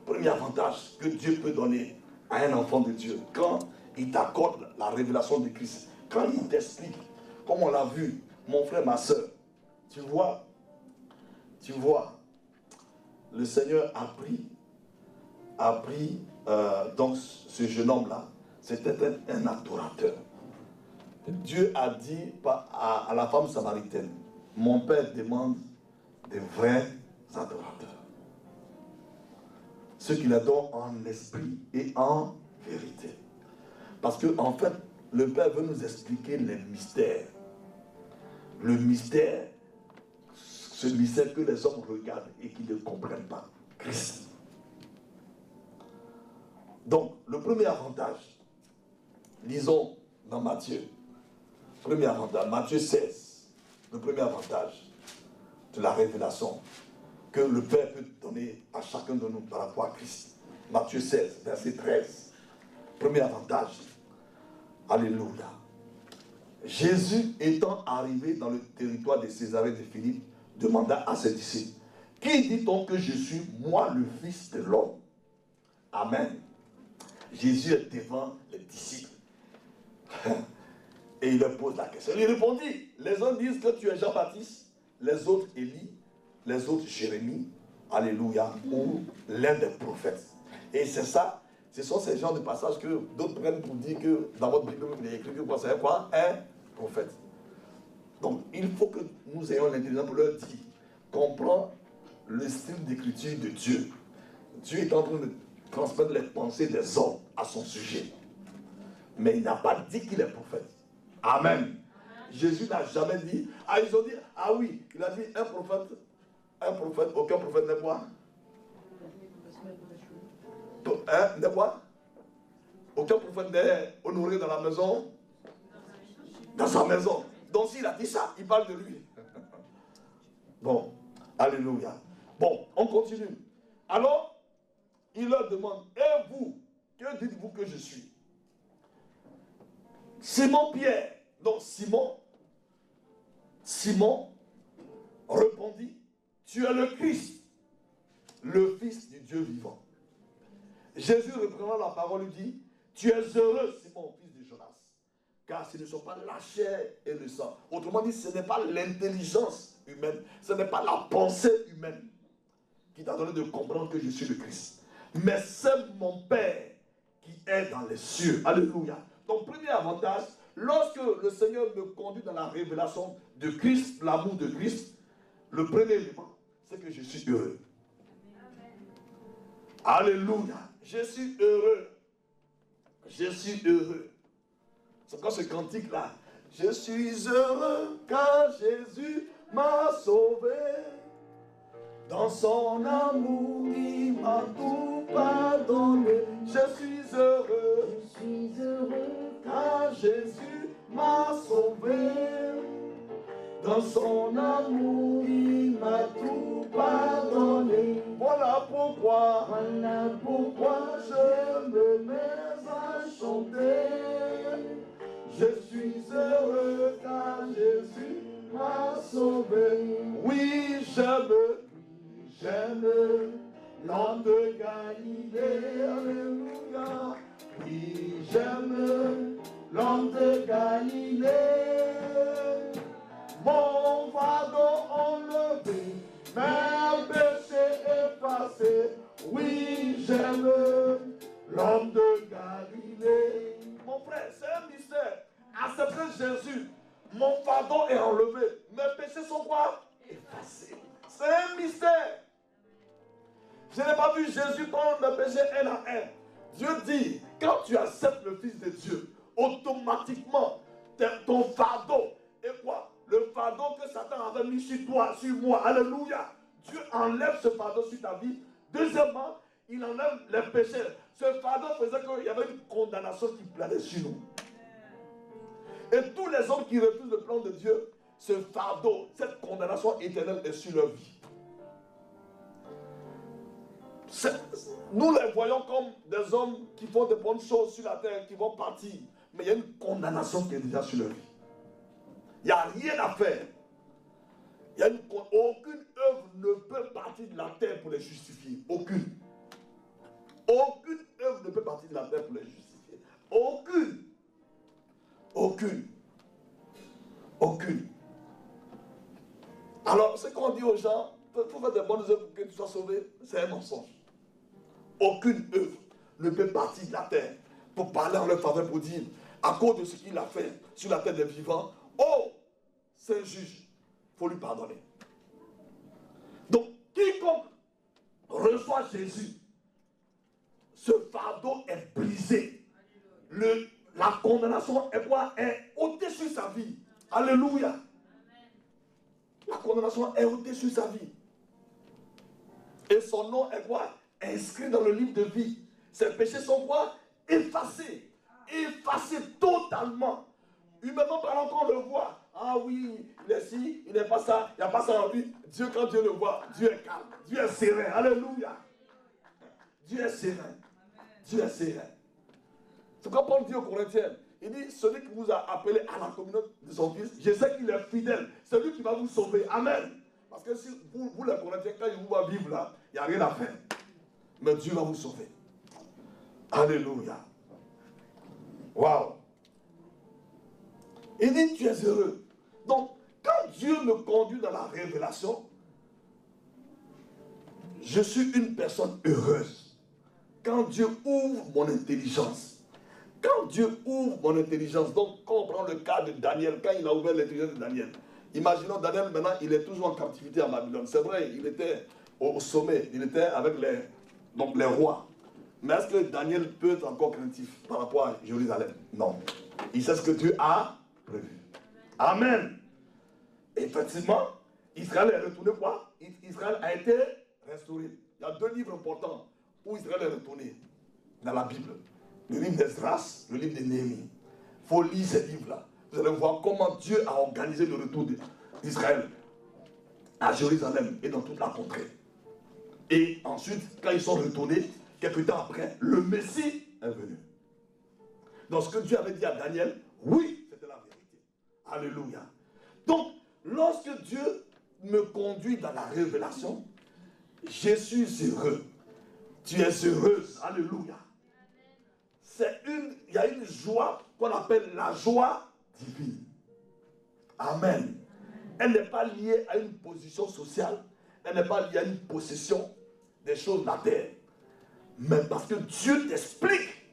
premier avantage que Dieu peut donner à un enfant de Dieu, quand il t'accorde la révélation de Christ, quand il t'explique, comme on l'a vu, mon frère, ma soeur, tu vois, le Seigneur a pris donc ce jeune homme-là, c'était un adorateur. Dieu a dit à la femme samaritaine, mon Père demande des vrais adorateurs. Ceux qui l'adorent en esprit et en vérité. Parce que en fait, le Père veut nous expliquer les mystères. Le mystère, ce mystère que les hommes regardent et qui ne comprennent pas. Christ. Donc, le premier avantage, lisons dans Matthieu. Premier avantage, Matthieu 16. Le premier avantage de la révélation que le Père peut donner à chacun de nous par rapport à Christ. Matthieu 16, verset 13. Premier avantage. Alléluia. Jésus étant arrivé dans le territoire de Césarée de Philippe, demanda à ses disciples, qui dit-on que je suis, moi, le Fils de l'homme? Amen. Jésus est devant les disciples. Et il leur pose la question. Il répondit, les uns disent que tu es Jean-Baptiste, les autres Élie, les autres Jérémie, alléluia, ou l'un des prophètes. Et c'est ça, ce sont ces genres de passages que d'autres prennent pour dire que dans votre Bible, il est écrit que quoi, c'est quoi? Un prophète. Donc, il faut que nous ayons l'intelligence pour leur dire, comprends le style d'écriture de Dieu. Dieu est en train de transmettre les pensées des hommes à son sujet. Mais il n'a pas dit qu'il est prophète. Amen. Jésus n'a jamais dit, ils ont dit, oui, il a dit un prophète, aucun prophète n'est quoi? N'est quoi? Aucun prophète n'est honoré dans la maison, dans sa maison. Donc s'il a dit ça, il parle de lui. Bon, alléluia. Bon, on continue. Alors, il leur demande, et vous, que dites-vous que je suis? Simon-Pierre, donc Simon répondit, tu es le Christ, le Fils du Dieu vivant. Jésus reprenant la parole lui dit, tu es heureux, Simon, fils de Jonas, car ce ne sont pas la chair et le sang. Autrement dit, ce n'est pas l'intelligence humaine, ce n'est pas la pensée humaine qui t'a donné de comprendre que je suis le Christ. Mais c'est mon Père qui est dans les cieux. Alléluia. Donc, premier avantage, lorsque le Seigneur me conduit dans la révélation de Christ, l'amour de Christ, le premier élément, c'est que je suis heureux. Alléluia. Je suis heureux. Je suis heureux. C'est quoi ce cantique-là? Je suis heureux car Jésus m'a sauvé. Dans son amour, il m'a tout pardonné. Je suis heureux car Jésus m'a sauvé. Dans son amour, il m'a tout pardonné. Voilà pourquoi je me mets à chanter. Je suis heureux car Jésus m'a sauvé. Oui, j'aime l'homme de Galilée. Alléluia. Oui, j'aime l'homme de Galilée. Mon fardeau enlevé, mes péchés effacés. Oui, j'aime l'homme de Galilée. Mon frère, c'est un mystère. Accepter Jésus, mon fardeau est enlevé. Mes péchés sont quoi? Effacés. C'est un mystère. Je n'ai pas vu Jésus prendre mes péchés un à un. Dieu dit, quand tu acceptes le Fils de Dieu, automatiquement, ton fardeau est quoi? le fardeau que Satan avait mis sur toi, sur moi. Alléluia. Dieu enlève ce fardeau sur ta vie. Deuxièmement, il enlève les péchés. Ce fardeau faisait qu'il y avait une condamnation qui planait sur nous. Et tous les hommes qui refusent le plan de Dieu, ce fardeau, cette condamnation éternelle est sur leur vie. Nous les voyons comme des hommes qui font de bonnes choses sur la terre, qui vont partir. Mais il y a une condamnation qui est déjà sur leur vie. Il n'y a rien à faire. Aucune œuvre ne peut partir de la terre pour les justifier. Aucune. Aucune œuvre ne peut partir de la terre pour les justifier. Aucune. Aucune. Aucune. Alors, ce qu'on dit aux gens, il faut faire des bonnes œuvres pour que tu sois sauvé, c'est un mensonge. Aucune œuvre ne peut partir de la terre pour parler en leur faveur, pour dire, à cause de ce qu'il a fait sur la terre des vivants, oh, c'est un juge, il faut lui pardonner. Donc, quiconque reçoit Jésus, ce fardeau est brisé. La condamnation est quoi? Est ôtée sur sa vie. Alléluia. La condamnation est ôtée sur sa vie. Et son nom est quoi? Inscrit dans le livre de vie. Ses péchés sont quoi? Effacés. Effacés totalement. Humainement parlant, quand on le voit, ah oui, il est ci, il n'est pas ça, il n'y a pas ça en lui. Dieu, quand Dieu le voit, Dieu est calme, Dieu est serein. Alléluia. Dieu est serein. Dieu est serein. C'est comme Paul dit aux Corinthiens. Il dit, celui qui vous a appelé à la communion de son Fils, je sais qu'il est fidèle. C'est lui qui va vous sauver. Amen. Parce que si vous les Corinthiens, quand il vous va vivre là, il n'y a rien à faire. Mais Dieu va vous sauver. Alléluia. Waouh. Il dit, tu es heureux. Donc, quand Dieu me conduit dans la révélation, je suis une personne heureuse. Quand Dieu ouvre mon intelligence, quand Dieu ouvre mon intelligence, donc quand on prend le cas de Daniel, quand il a ouvert l'intelligence de Daniel, imaginons Daniel maintenant, il est toujours en captivité à Babylone. C'est vrai, il était au sommet, il était avec les rois. Mais est-ce que Daniel peut être encore craintif par rapport à Jérusalem? Non. Il sait ce que Dieu a prévu. Amen. Effectivement, Israël est retourné quoi? Israël a été restauré. Il y a deux livres importants où Israël est retourné dans la Bible. Le livre d'Esdras, le livre de Néhémie. Il faut lire ces livres-là. Vous allez voir comment Dieu a organisé le retour d'Israël à Jérusalem et dans toute la contrée. Et ensuite, quand ils sont retournés, quelques temps après, le Messie est venu. Donc ce que Dieu avait dit à Daniel, oui, c'était la vérité. Alléluia. Donc, lorsque Dieu me conduit dans la révélation, je suis heureux. Tu es heureuse. Alléluia. Il y a une joie qu'on appelle la joie divine. Amen. Elle n'est pas liée à une position sociale. Elle n'est pas liée à une possession des choses de la terre. Mais parce que Dieu t'explique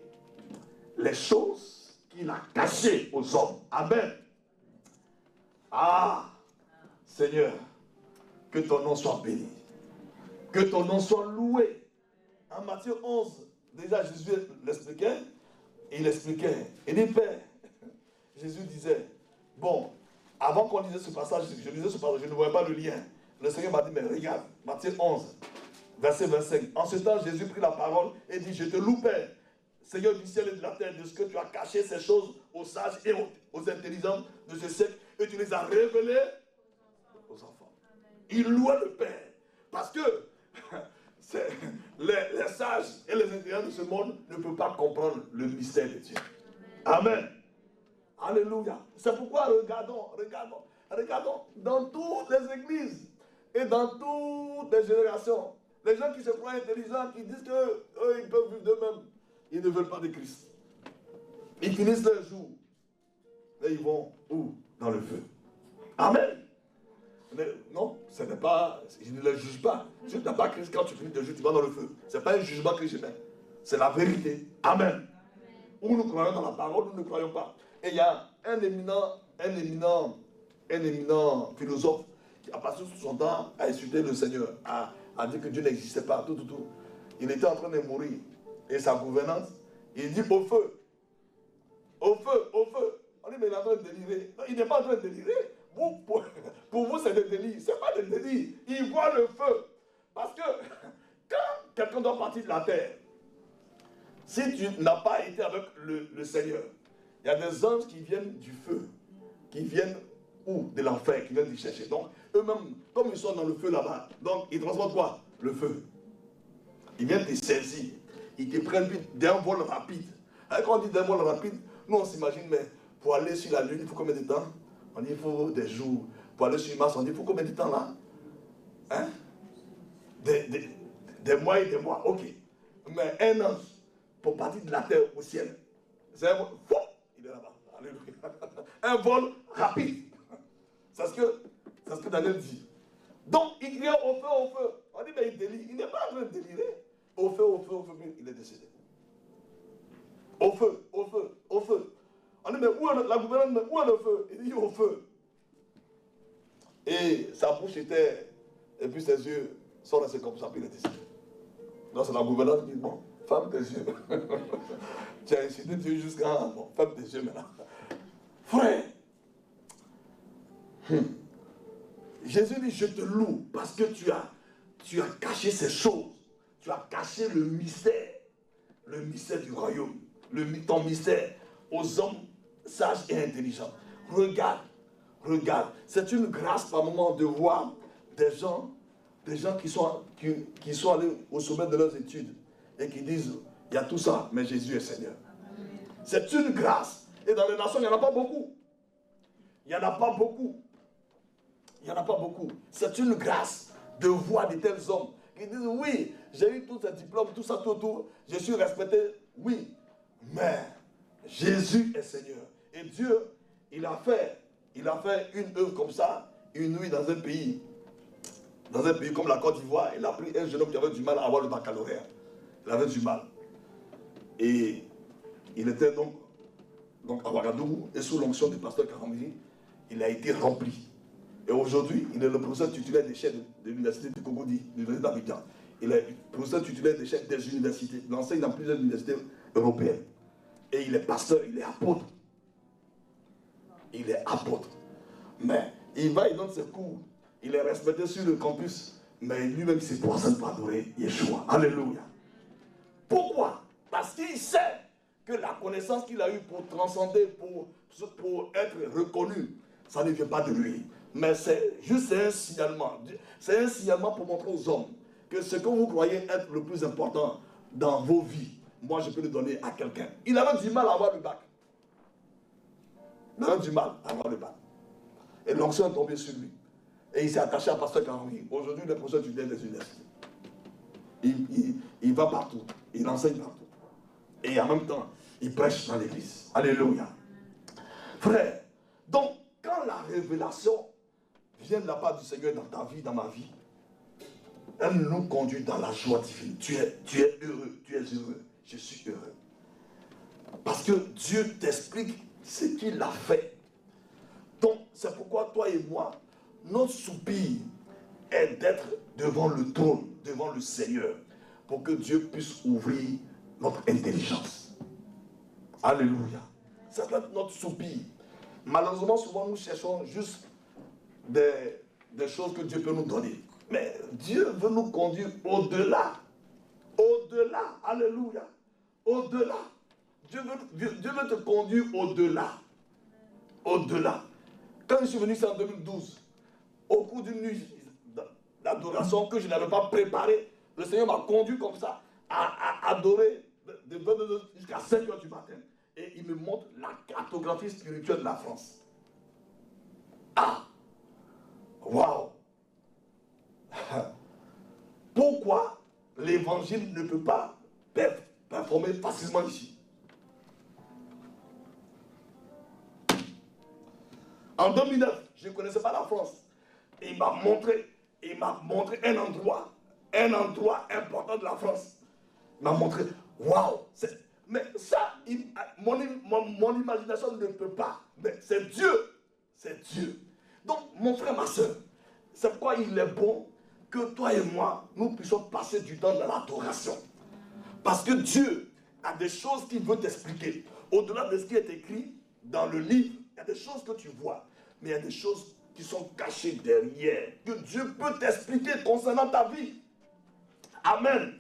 les choses qu'il a cachées aux hommes. Amen. Ah, Seigneur, que ton nom soit béni. Que ton nom soit loué. En Matthieu 11, déjà Jésus l'expliquait. Il expliquait. Il dit, Père, Jésus disait, bon, avant qu'on lisait ce passage, je lisais ce passage, je ne voyais pas le lien. Le Seigneur m'a dit, mais regarde, Matthieu 11, verset 25. En ce temps, Jésus prit la parole et dit, je te loue, Père, Seigneur du ciel et de la terre, de ce que tu as caché ces choses aux sages et aux intelligents de ce siècle, et tu les as révélées aux enfants. Il louait le Père, parce que les sages et les intelligents de ce monde ne peuvent pas comprendre le mystère de Dieu. Amen. Alléluia. C'est pourquoi regardons dans toutes les églises et dans toutes les générations, les gens qui se croient intelligents, qui disent qu'eux, ils peuvent vivre d'eux-mêmes, ils ne veulent pas de Christ. Ils finissent leur jour et ils vont où? Dans le feu. Amen. Mais non, ce n'est pas, je ne le juge pas. Tu n'as pas Christ, quand tu finis de juger, tu vas dans le feu. Ce n'est pas un jugement que je mets. C'est la vérité. Amen. Ou nous croyons dans la parole, ou nous ne croyons pas. Et il y a un éminent philosophe qui a passé tout son temps à insulter le Seigneur, à dire que Dieu n'existait pas, tout. Il était en train de mourir. Et sa gouvernance, il dit au feu. Au feu. On dit, mais il est en train de délirer. Non, il n'est pas en train de délirer. pour vous, c'est des délits. Ce n'est pas des délits. Ils voient le feu. Parce que quand quelqu'un doit partir de la terre, si tu n'as pas été avec le Seigneur, il y a des anges qui viennent du feu, qui viennent où? De l'enfer, qui viennent t'y chercher. Donc, eux-mêmes, comme ils sont dans le feu là-bas, donc ils transportent quoi? Le feu. Ils viennent te saisir. Ils te prennent d'un vol rapide. Alors, quand on dit d'un vol rapide, nous on s'imagine, mais pour aller sur la Lune, il faut combien de temps? On dit il faut des jours. Pour aller sur Mars, on dit il faut combien de temps là? Hein? Des mois et des mois, ok. Mais un ange, pour partir de la terre au ciel, c'est un vol, il est là-bas. Alléluia. Un vol rapide. C'est ce que Daniel dit. Donc, il crie au feu, au feu. On dit, mais il délire. Il n'est pas en train de délirer. Au feu, au feu, au feu, il est décédé. Au feu, au feu, au feu. On dit, mais où est la gouvernante, où est le feu? Il dit, au feu. Et sa bouche était, et puis ses yeux sont restés comme ça, puis il est décédé. Donc, c'est la gouvernante qui dit, bon, ferme tes yeux. Tu as incité Dieu jusqu'à, bon, ferme tes yeux maintenant. Frère, Jésus dit, je te loue parce que tu as caché ces choses. Tu as caché le mystère du royaume, ton mystère aux hommes sages et intelligents. Regarde, c'est une grâce par moment de voir des gens qui sont allés au sommet de leurs études et qui disent, il y a tout ça, mais Jésus est Seigneur. C'est une grâce. Et dans les nations, il n'y en a pas beaucoup. Il n'y en a pas beaucoup. Il n'y en a pas beaucoup. C'est une grâce de voir de tels hommes qui disent, oui, j'ai eu tous ces diplômes, tout ça, tout, je suis respecté, oui, mais Jésus est Seigneur. Et Dieu, il a fait une œuvre comme ça, une nuit dans un pays comme la Côte d'Ivoire. Il a pris un jeune homme qui avait du mal à avoir le baccalauréat. Il avait du mal. Et il était donc à Ouagadougou, et sous l'onction du pasteur Karamiri, il a été rempli. Et aujourd'hui, il est le professeur titulaire des chefs de l'université du Congo-Di, de l'université d'Abidjan. Il est le professeur titulaire des chefs des universités. Il enseigne dans plusieurs universités européennes. Et il est pasteur, il est apôtre. Il est apôtre. Mais il donne ses cours. Il est respecté sur le campus. Mais lui-même, il s'est poissonné pour adorer Yeshua. Alléluia. Pourquoi? Parce qu'il sait que la connaissance qu'il a eue pour transcender, pour être reconnu, ça ne vient pas de lui. Mais c'est juste un signalement. C'est un signalement pour montrer aux hommes que ce que vous croyez être le plus important dans vos vies, moi je peux le donner à quelqu'un. Il avait du mal à avoir le bac. Il avait du mal à avoir le bac. Et l'onction est tombée sur lui. Et il s'est attaché à pasteur Karamiri. Aujourd'hui, il est professeur titulaire des universités. Il va partout. Il enseigne partout. Et en même temps, il prêche dans l'église. Alléluia. Frère, donc, quand la révélation vient de la part du Seigneur dans ta vie, dans ma vie, elle nous conduit dans la joie divine. Tu es heureux, tu es heureux. Je suis heureux. Parce que Dieu t'explique ce qu'il a fait. Donc, c'est pourquoi toi et moi, notre soupir est d'être devant le trône, devant le Seigneur, pour que Dieu puisse ouvrir notre intelligence. Alléluia. C'est notre soupir. Malheureusement, souvent, nous cherchons juste des choses que Dieu peut nous donner. Mais Dieu veut nous conduire au-delà. Au-delà. Alléluia. Au-delà. Dieu veut te conduire au-delà. Au-delà. Quand je suis venu ici en 2012, au cours d'une nuit d'adoration que je n'avais pas préparée, le Seigneur m'a conduit comme ça à adorer de 22h jusqu'à 5h du matin. Et il me montre la cartographie spirituelle de la France. Ah! Waouh! Pourquoi l'évangile ne peut pas performer facilement ici? En 2009, je ne connaissais pas la France. Et il m'a montré un endroit important de la France. Il m'a montré, waouh! Mais ça, mon imagination ne peut pas. Mais c'est Dieu. C'est Dieu. Donc, mon frère, ma soeur, c'est pourquoi il est bon que toi et moi, nous puissions passer du temps dans l'adoration. Parce que Dieu a des choses qu'il veut t'expliquer. Au-delà de ce qui est écrit dans le livre, il y a des choses que tu vois. Mais il y a des choses qui sont cachés derrière, que Dieu peut t'expliquer concernant ta vie. Amen.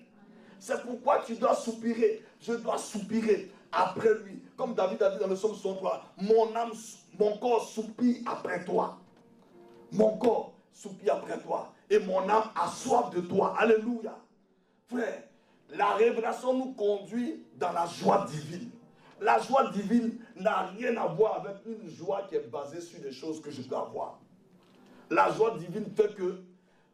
C'est pourquoi tu dois soupirer. Je dois soupirer après lui. Comme David a dit dans le psaume 63, mon âme, mon corps soupire après toi. Mon corps soupire après toi. Et mon âme a soif de toi. Alléluia. Frère, la révélation nous conduit dans la joie divine. La joie divine n'a rien à voir avec une joie qui est basée sur des choses que je peux avoir. La joie divine fait que,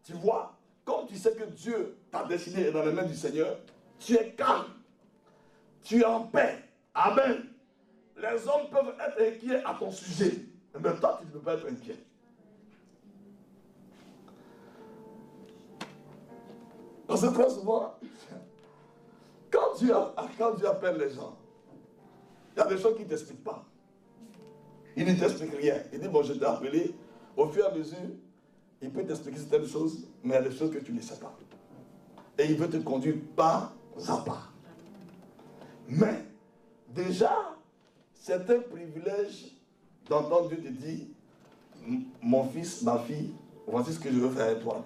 tu vois, comme tu sais que Dieu t'a destiné dans les mains du Seigneur, tu es calme, tu es en paix. Amen. Les hommes peuvent être inquiets à ton sujet, mais toi, tu ne peux pas être inquiet. Parce que très souvent, quand Dieu appelle les gens, il y a des choses qu'il ne t'explique pas. Il ne t'explique rien. Il dit, bon, je t'ai appelé. Au fur et à mesure, il peut t'expliquer certaines choses, mais il y a des choses que tu ne sais pas. Et il veut te conduire pas à pas. Mais, déjà, c'est un privilège d'entendre Dieu te dire, mon fils, ma fille, voici ce que je veux faire avec toi.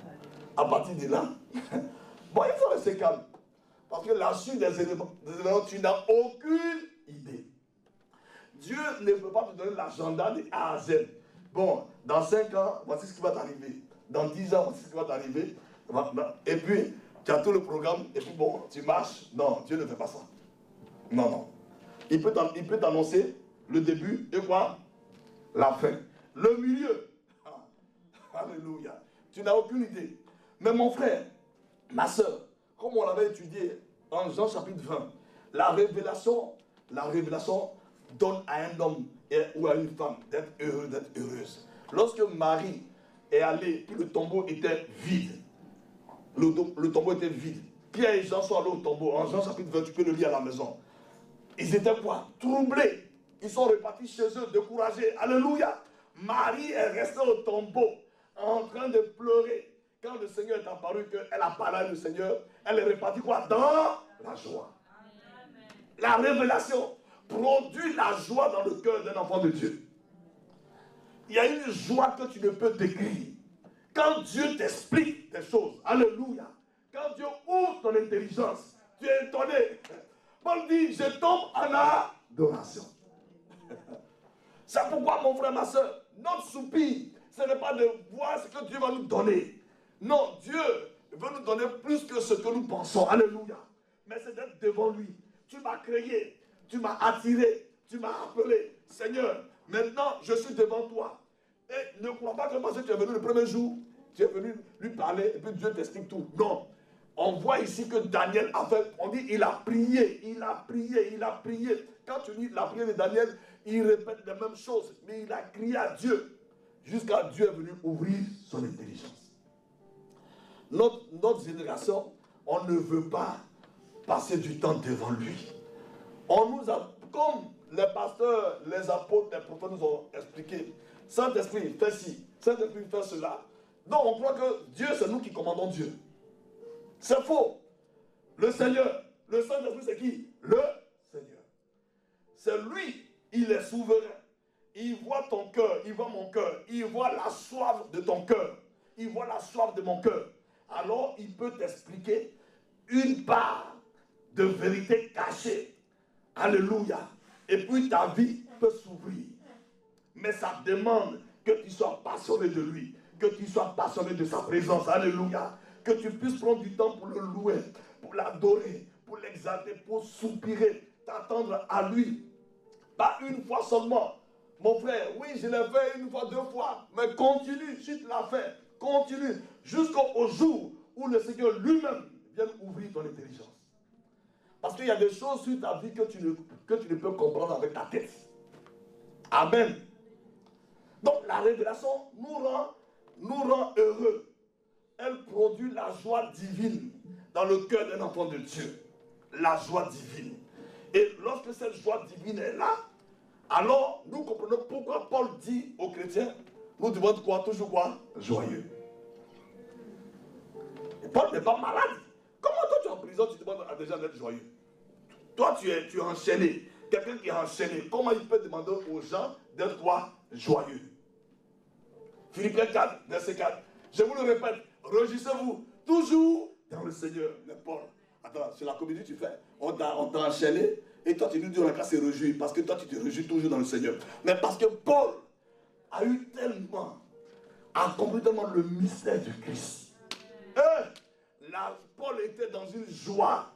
À partir de là, bon, il faut rester calme. Parce que la suite des éléments, tu n'as aucune idée. Dieu ne peut pas te donner l'agenda de A à Z. Bon, dans 5 ans, voici ce qui va t'arriver. Dans 10 ans, voici ce qui va t'arriver. Et puis, tu as tout le programme, et puis bon, tu marches. Non, Dieu ne fait pas ça. Non, non. Il peut t'annoncer le début et quoi? La fin. Le milieu. Alléluia. Tu n'as aucune idée. Mais mon frère, ma soeur, comme on l'avait étudié en Jean chapitre 20, la révélation donne à un homme ou à une femme d'être heureux, d'être heureuse. Lorsque Marie est allée, puis le tombeau était vide. Le tombeau était vide. Pierre et Jean sont allés au tombeau. En Jean chapitre 20, tu peux le lire à la maison. Ils étaient quoi? Troublés. Ils sont repartis chez eux, découragés. Alléluia. Marie est restée au tombeau, en train de pleurer. Quand le Seigneur est apparu, qu'elle a parlé avec le Seigneur, elle est repartie quoi? Dans la joie. La révélation produit la joie dans le cœur d'un enfant de Dieu. Il y a une joie que tu ne peux décrire. Quand Dieu t'explique des choses, alléluia. Quand Dieu ouvre ton intelligence, tu es étonné. Paul dit, je tombe en adoration. C'est pourquoi, mon frère, ma soeur, notre soupir, ce n'est pas de voir ce que Dieu va nous donner. Non, Dieu veut nous donner plus que ce que nous pensons. Alléluia. Mais c'est d'être devant lui. Tu m'as créé, tu m'as attiré, tu m'as appelé. Seigneur, maintenant je suis devant toi. Et ne crois pas que parce que tu es venu le premier jour, tu es venu lui parler et puis Dieu t'explique tout. Non. On voit ici que Daniel a fait, on dit il a prié, il a prié, il a prié. Quand tu lis la prière de Daniel, il répète les mêmes choses, mais il a crié à Dieu, jusqu'à Dieu est venu ouvrir son intelligence. Notre génération, on ne veut pas passer du temps devant lui. On nous a, comme les pasteurs, les apôtres, les prophètes nous ont expliqué, Saint-Esprit, fais ci, Saint-Esprit, fais cela. Donc on croit que Dieu, c'est nous qui commandons Dieu. C'est faux. Le Seigneur, le Saint-Esprit, c'est qui? Le Seigneur. C'est lui, il est souverain. Il voit ton cœur, il voit mon cœur, il voit la soif de ton cœur, il voit la soif de mon cœur. Alors il peut t'expliquer une part de vérité cachée. Alléluia. Et puis ta vie peut s'ouvrir. Mais ça demande que tu sois passionné de lui, que tu sois passionné de sa présence. Alléluia. Que tu puisses prendre du temps pour le louer, pour l'adorer, pour l'exalter, pour soupirer, t'attendre à lui. Pas une fois seulement. Mon frère, oui, je l'ai fait une fois, 2 fois, mais continue, si tu l'as fait, continue, jusqu'au jour où le Seigneur lui-même vient ouvrir ton intelligence. Parce qu'il y a des choses sur ta vie que tu ne peux comprendre avec ta tête. Amen. Donc la révélation nous rend heureux. Elle produit la joie divine dans le cœur d'un enfant de Dieu. La joie divine. Et lorsque cette joie divine est là, alors nous comprenons pourquoi Paul dit aux chrétiens, nous devons être quoi? Toujours quoi? Joyeux. Et Paul n'est pas malade. Comment toi tu es en prison, tu demandes à des gens d'être joyeux? Toi tu es enchaîné. Quelqu'un qui est enchaîné, comment il peut demander aux gens d'être quoi? Joyeux. Philippiens 4, verset 4. Je vous le répète, réjouissez-vous toujours dans le Seigneur. Mais Paul, attends, sur la comédie tu fais, on t'a enchaîné, et toi tu nous dis on n'a qu'à se réjouir, parce que toi tu te réjouis toujours dans le Seigneur. Mais parce que Paul a eu tellement, a compris tellement le mystère du Christ. Là, Paul était dans une joie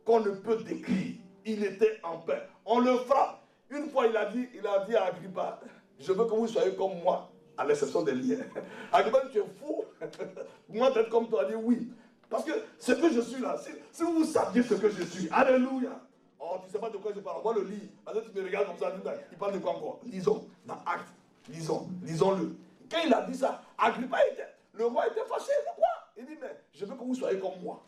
qu'on ne peut décrire. Il était en paix. On le frappe. Une fois, il a dit à Agrippa, je veux que vous soyez comme moi, à l'exception des liens. Agrippa dit, tu es fou. Moi, d'être comme toi, il dit oui. Parce que ce que je suis là, si vous saviez ce que je suis, alléluia. Oh, tu ne sais pas de quoi je parle. Moi, le lis. Alors, tu me regardes comme ça, il parle de quoi encore? Lisons, dans Actes. Lisons-le. Quand il a dit ça, Agrippa le roi était fâché. Pourquoi? Il dit, mais je veux que vous soyez comme moi.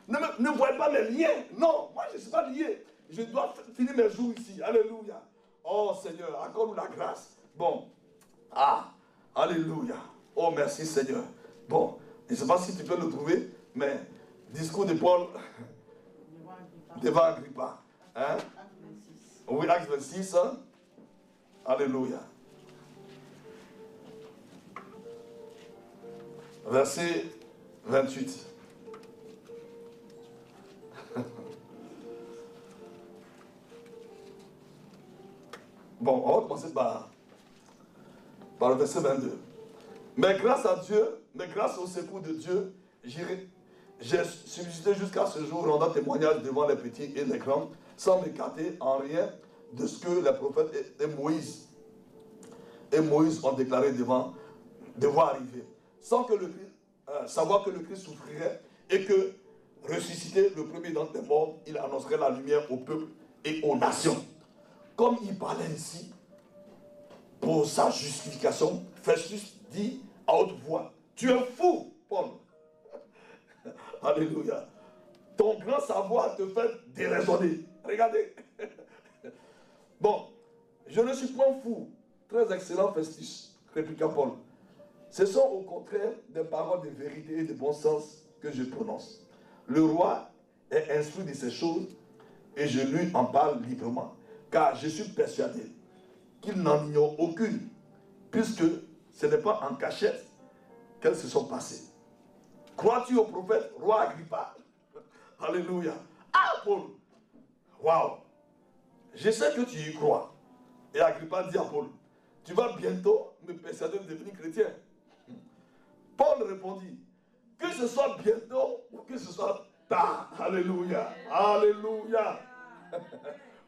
Ne voyez pas mes liens. Non, moi je ne suis pas lié. Je dois finir mes jours ici. Alléluia. Oh Seigneur, accorde-nous la grâce. Bon. Alléluia. Oh merci Seigneur. Bon, je ne sais pas si tu peux le trouver, mais discours de Paul devant Agrippa. Hein? Oui, Acte 26. Hein? Alléluia. Verset 28. Bon, on va commencer par le verset 22. Mais grâce à Dieu, mais grâce au secours de Dieu, j'ai subsisté jusqu'à ce jour, rendant témoignage devant les petits et les grands, sans m'écarter en rien de ce que les prophètes et Moïse ont déclaré devoir arriver. Sans que savoir que le Christ souffrirait et que, ressuscité le premier d'entre les morts, il annoncerait la lumière au peuple et aux nations. Comme il parlait ici, pour sa justification, Festus dit à haute voix, tu es fou, Paul. Alléluia. Ton grand savoir te fait déraisonner. Regardez. Bon, je ne suis point fou. Très excellent, Festus, répliqua Paul. Ce sont au contraire des paroles de vérité et de bon sens que je prononce. Le roi est instruit de ces choses et je lui en parle librement. Car je suis persuadé qu'il n'en ignore aucune, puisque ce n'est pas en cachette qu'elles se sont passées. Crois-tu au prophète, roi Agrippa? Alléluia. Paul, waouh, je sais que tu y crois. Et Agrippa dit à Paul, tu vas bientôt me persuader de devenir chrétien. Paul répondit, que ce soit bientôt ou que ce soit tard. Alléluia. Alléluia.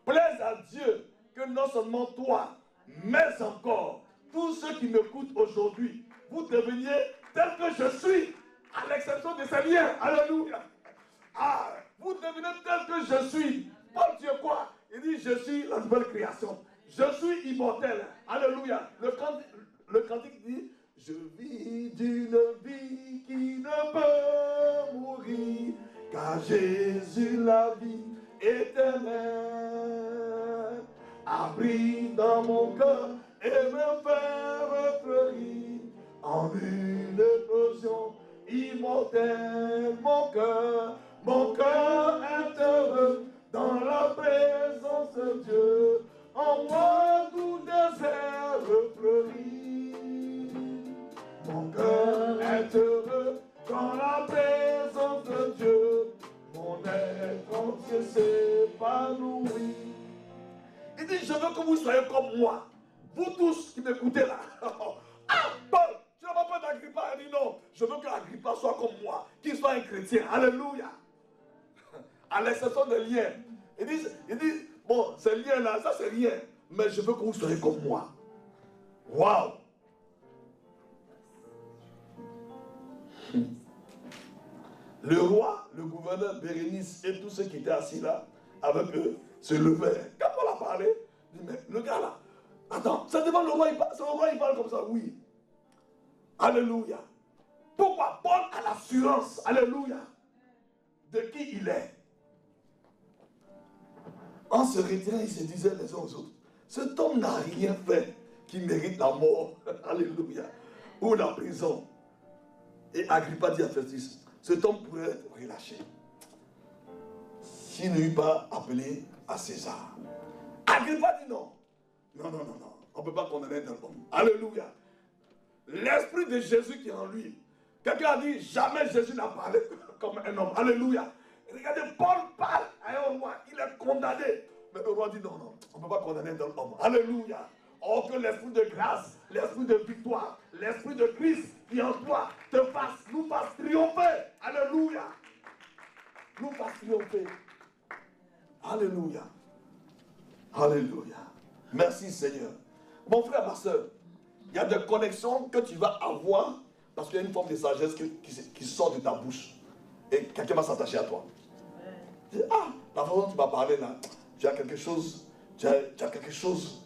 Plaise à Dieu que non seulement toi, mais encore tous ceux qui m'écoutent aujourd'hui, vous deveniez tel que je suis, à l'exception de ces liens. Alléluia. Vous devenez tel que je suis. Paul, tu es quoi? Il dit, je suis la nouvelle création. Je suis immortel. Alléluia. Le cantique dit, je vis d'une vie qui ne peut mourir, car Jésus la vie éternelle, abri dans mon cœur et me faire fleurir en une éclosion immortelle. Mon cœur est heureux dans la présence de Dieu, en moi tout désert fleurit. Mon cœur est heureux dans la présence de Dieu, mon être entier s'épanouit. Il dit, je veux que vous soyez comme moi. Vous tous qui m'écoutez là. Paul, tu n'as pas peur d'Agrippa? Il dit non, je veux qu'Agrippa soit comme moi, qu'il soit un chrétien. Alléluia. À l'exception des liens. Il dit, bon, ces liens-là, ça c'est rien. Mais je veux que vous soyez comme moi. Waouh. Le roi, le gouverneur Bérénice et tous ceux qui étaient assis là avec eux se levaient. Quand Paul a parlé, il dit, mais le gars là, attends, c'est devant le roi, il parle comme ça, oui. Alléluia. Pourquoi? Paul a l'assurance, alléluia, de qui il est. En se retirant, ils se disaient les uns aux autres, cet homme n'a rien fait qui mérite la mort, alléluia, ou la prison. Et Agrippa dit à Festus, cet homme pourrait être relâché s'il n'eût pas appelé à César. Agrippa dit non. Non, on ne peut pas condamner un homme. Alléluia. l'esprit de Jésus qui est en lui. Quelqu'un a dit, jamais Jésus n'a parlé comme un homme. Alléluia. Regardez, Paul parle à un roi, il est condamné. Mais le roi dit, non, non, on ne peut pas condamner un homme. Alléluia. Oh, que l'esprit de grâce, l'esprit de victoire, l'esprit de Christ qui en toi nous fasse triompher. Alléluia. Nous fasse triompher. Alléluia. Alléluia. Merci Seigneur. Mon frère, ma soeur, il y a des connexions que tu vas avoir parce qu'il y a une forme de sagesse qui sort de ta bouche. Et quelqu'un va s'attacher à toi. Tu dis, ah, la façon dont tu m'as parlé là, tu as quelque chose, tu as quelque chose.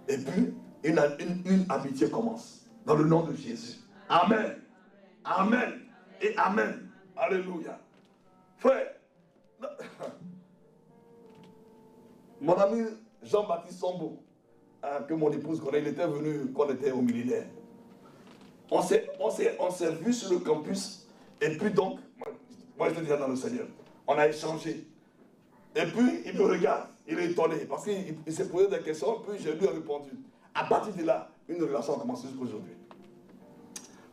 Et puis, une amitié commence. Dans le nom de Jésus. Amen. Amen. Et Amen. Alléluia. Frère, mon ami Jean-Baptiste Sombo, que mon épouse connaît, il était venu quand on était au millénaire. On s'est vu sur le campus, et puis donc, moi j'étais déjà dans le Seigneur. On a échangé. Et puis, il me regarde, il est étonné, parce qu'il s'est posé des questions, puis je lui ai répondu. À partir de là, une relation a commencé jusqu'aujourd'hui.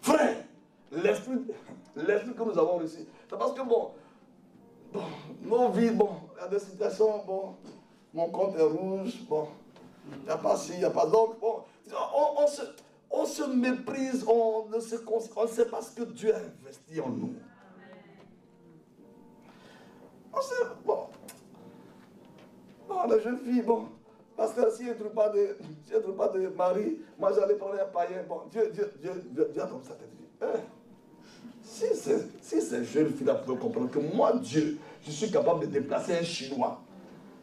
Frère, l'esprit que nous avons reçu, c'est parce que bon, nos vies, bon, il y a des situations, bon, mon compte est rouge, bon, il n'y a pas ci, il n'y a pas donc, bon, on se méprise, on ne sait pas ce que Dieu a investi en nous. On sait, bon, la jeune fille, bon, parce que si elle ne trouve pas de mari, moi j'allais parler à un païen, bon, Dieu a comme ça t'a dit. Si ces jeunes filles-là pouvaient comprendre que moi, Dieu, je suis capable de déplacer un Chinois,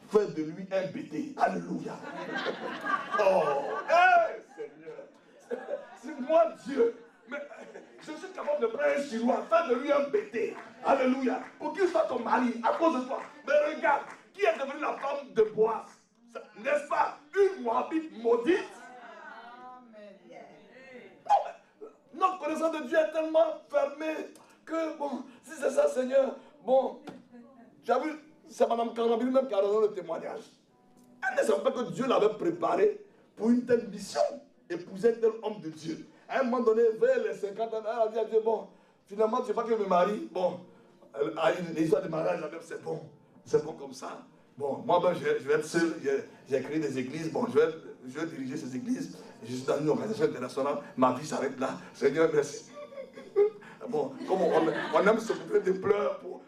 faire de lui un bêté. Alléluia. Oh, Seigneur. C'est moi, Dieu. Mais je suis capable de prendre un Chinois, faire de lui un bêté. Alléluia. Pour qu'il soit ton mari à cause de toi. Mais regarde, qui est devenue la femme de Boaz? N'est-ce pas une Moabite maudite? Notre connaissance de Dieu est tellement fermée que, bon, si c'est ça, Seigneur, bon, tu as vu, c'est Mme Carnabine même qui a donné le témoignage. Elle ne savait pas que Dieu l'avait préparé pour une telle mission, épouser un tel homme de Dieu. À un moment donné, vers les 50 ans, elle a dit à Dieu, bon, finalement, tu ne veux pas que je me marie, bon, les histoires de mariage, c'est bon comme ça. Bon, moi, ben, je vais être seul, j'ai créé des églises, bon, je vais diriger ces églises, je suis dans une organisation internationale, ma vie s'arrête là, Seigneur, merci. Bon, comme on aime s'occuper des pleurs pour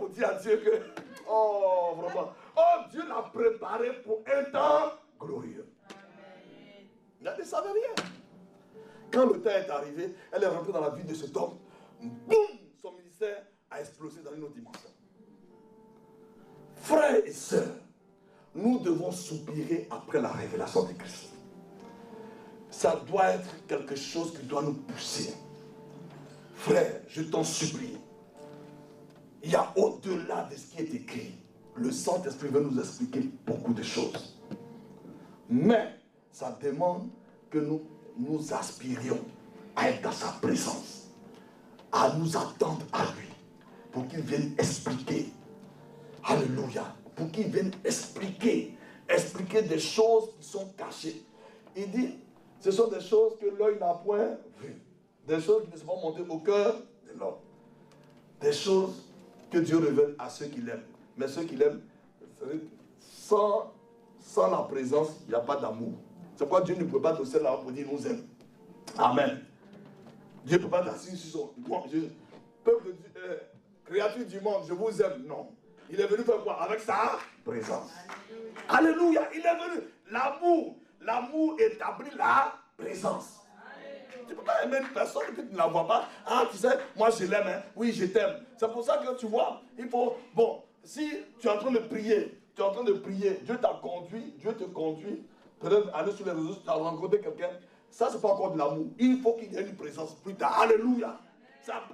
dire à Dieu que, oh, vraiment, oh, Dieu l'a préparé pour un temps glorieux. Elle ne savait rien. Quand le temps est arrivé, elle est rentrée dans la vie de cet homme, boum, son ministère a explosé dans une autre dimension. Frères et sœurs, nous devons soupirer après la révélation de Christ. Ça doit être quelque chose qui doit nous pousser. Frère, je t'en supplie. Il y a au-delà de ce qui est écrit. Le Saint-Esprit veut nous expliquer beaucoup de choses. Mais ça demande que nous aspirions à être dans sa présence, à nous attendre à lui, pour qu'il vienne expliquer. Alléluia. Pour qu'il vienne expliquer des choses qui sont cachées. Il dit, ce sont des choses que l'œil n'a point vues. Des choses qui ne sont pas montées au cœur de l'homme. Des choses que Dieu révèle à ceux qui l'aiment. Mais ceux qui l'aiment, sans la présence, il n'y a pas d'amour. C'est pourquoi Dieu ne peut pas nous là pour dire nous aime. Amen. Dieu ne peut pas t'assurer sur son... Peuple, créature du monde, je vous aime. Non. Il est venu faire quoi? Avec sa présence. Alléluia. Il est venu. L'amour établit la présence. Tu ne peux pas aimer une personne que tu ne la vois pas. Ah, tu sais, moi je l'aime. Hein. Oui, je t'aime. C'est pour ça que tu vois, il faut... Bon, si tu es en train de prier, Dieu t'a conduit, Dieu te conduit. Peut-être aller sur les réseaux, tu as rencontré quelqu'un. Ça, ce n'est pas encore de l'amour. Il faut qu'il y ait une présence plus tard. Alléluia.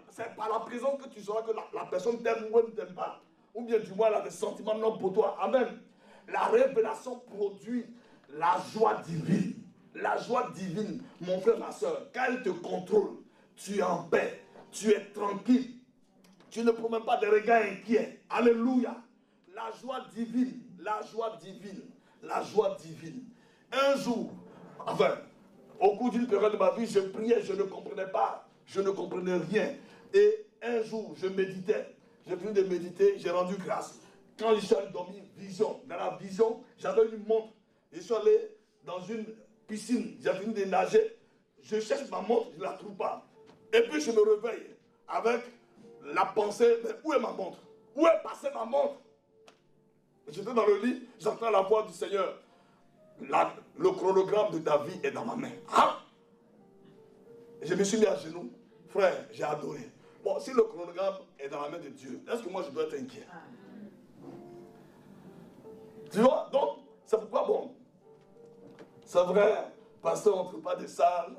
C'est par la présence que tu sauras que la personne t'aime ou elle ne t'aime pas. Ou bien du moins elle a des sentiments non pour toi. Amen. La révélation produit la joie divine. La joie divine, mon frère, ma soeur, quand elle te contrôle, tu es en paix, tu es tranquille. Tu ne promènes pas des regards inquiets. Alléluia. La joie divine, la joie divine, la joie divine. Un jour, enfin, au cours d'une période de ma vie, je priais, je ne comprenais pas, je ne comprenais rien. Et un jour, je méditais, j'ai fini de méditer, j'ai rendu grâce. Quand je suis allé dormir, vision. Dans la vision, j'avais une montre. Je suis allé dans une piscine, j'ai fini de nager. Je cherche ma montre, je ne la trouve pas. Et puis je me réveille avec la pensée, mais où est ma montre? Où est passée ma montre? J'étais dans le lit, j'entends la voix du Seigneur. Le chronogramme de ta vie est dans ma main. Ah! Je me suis mis à genoux. Frère, j'ai adoré. Bon, si le chronogramme est dans la main de Dieu, est-ce que moi je dois être inquiet? Tu vois? Donc, c'est pourquoi, bon, c'est vrai, pasteur, on ne trouve pas des salles.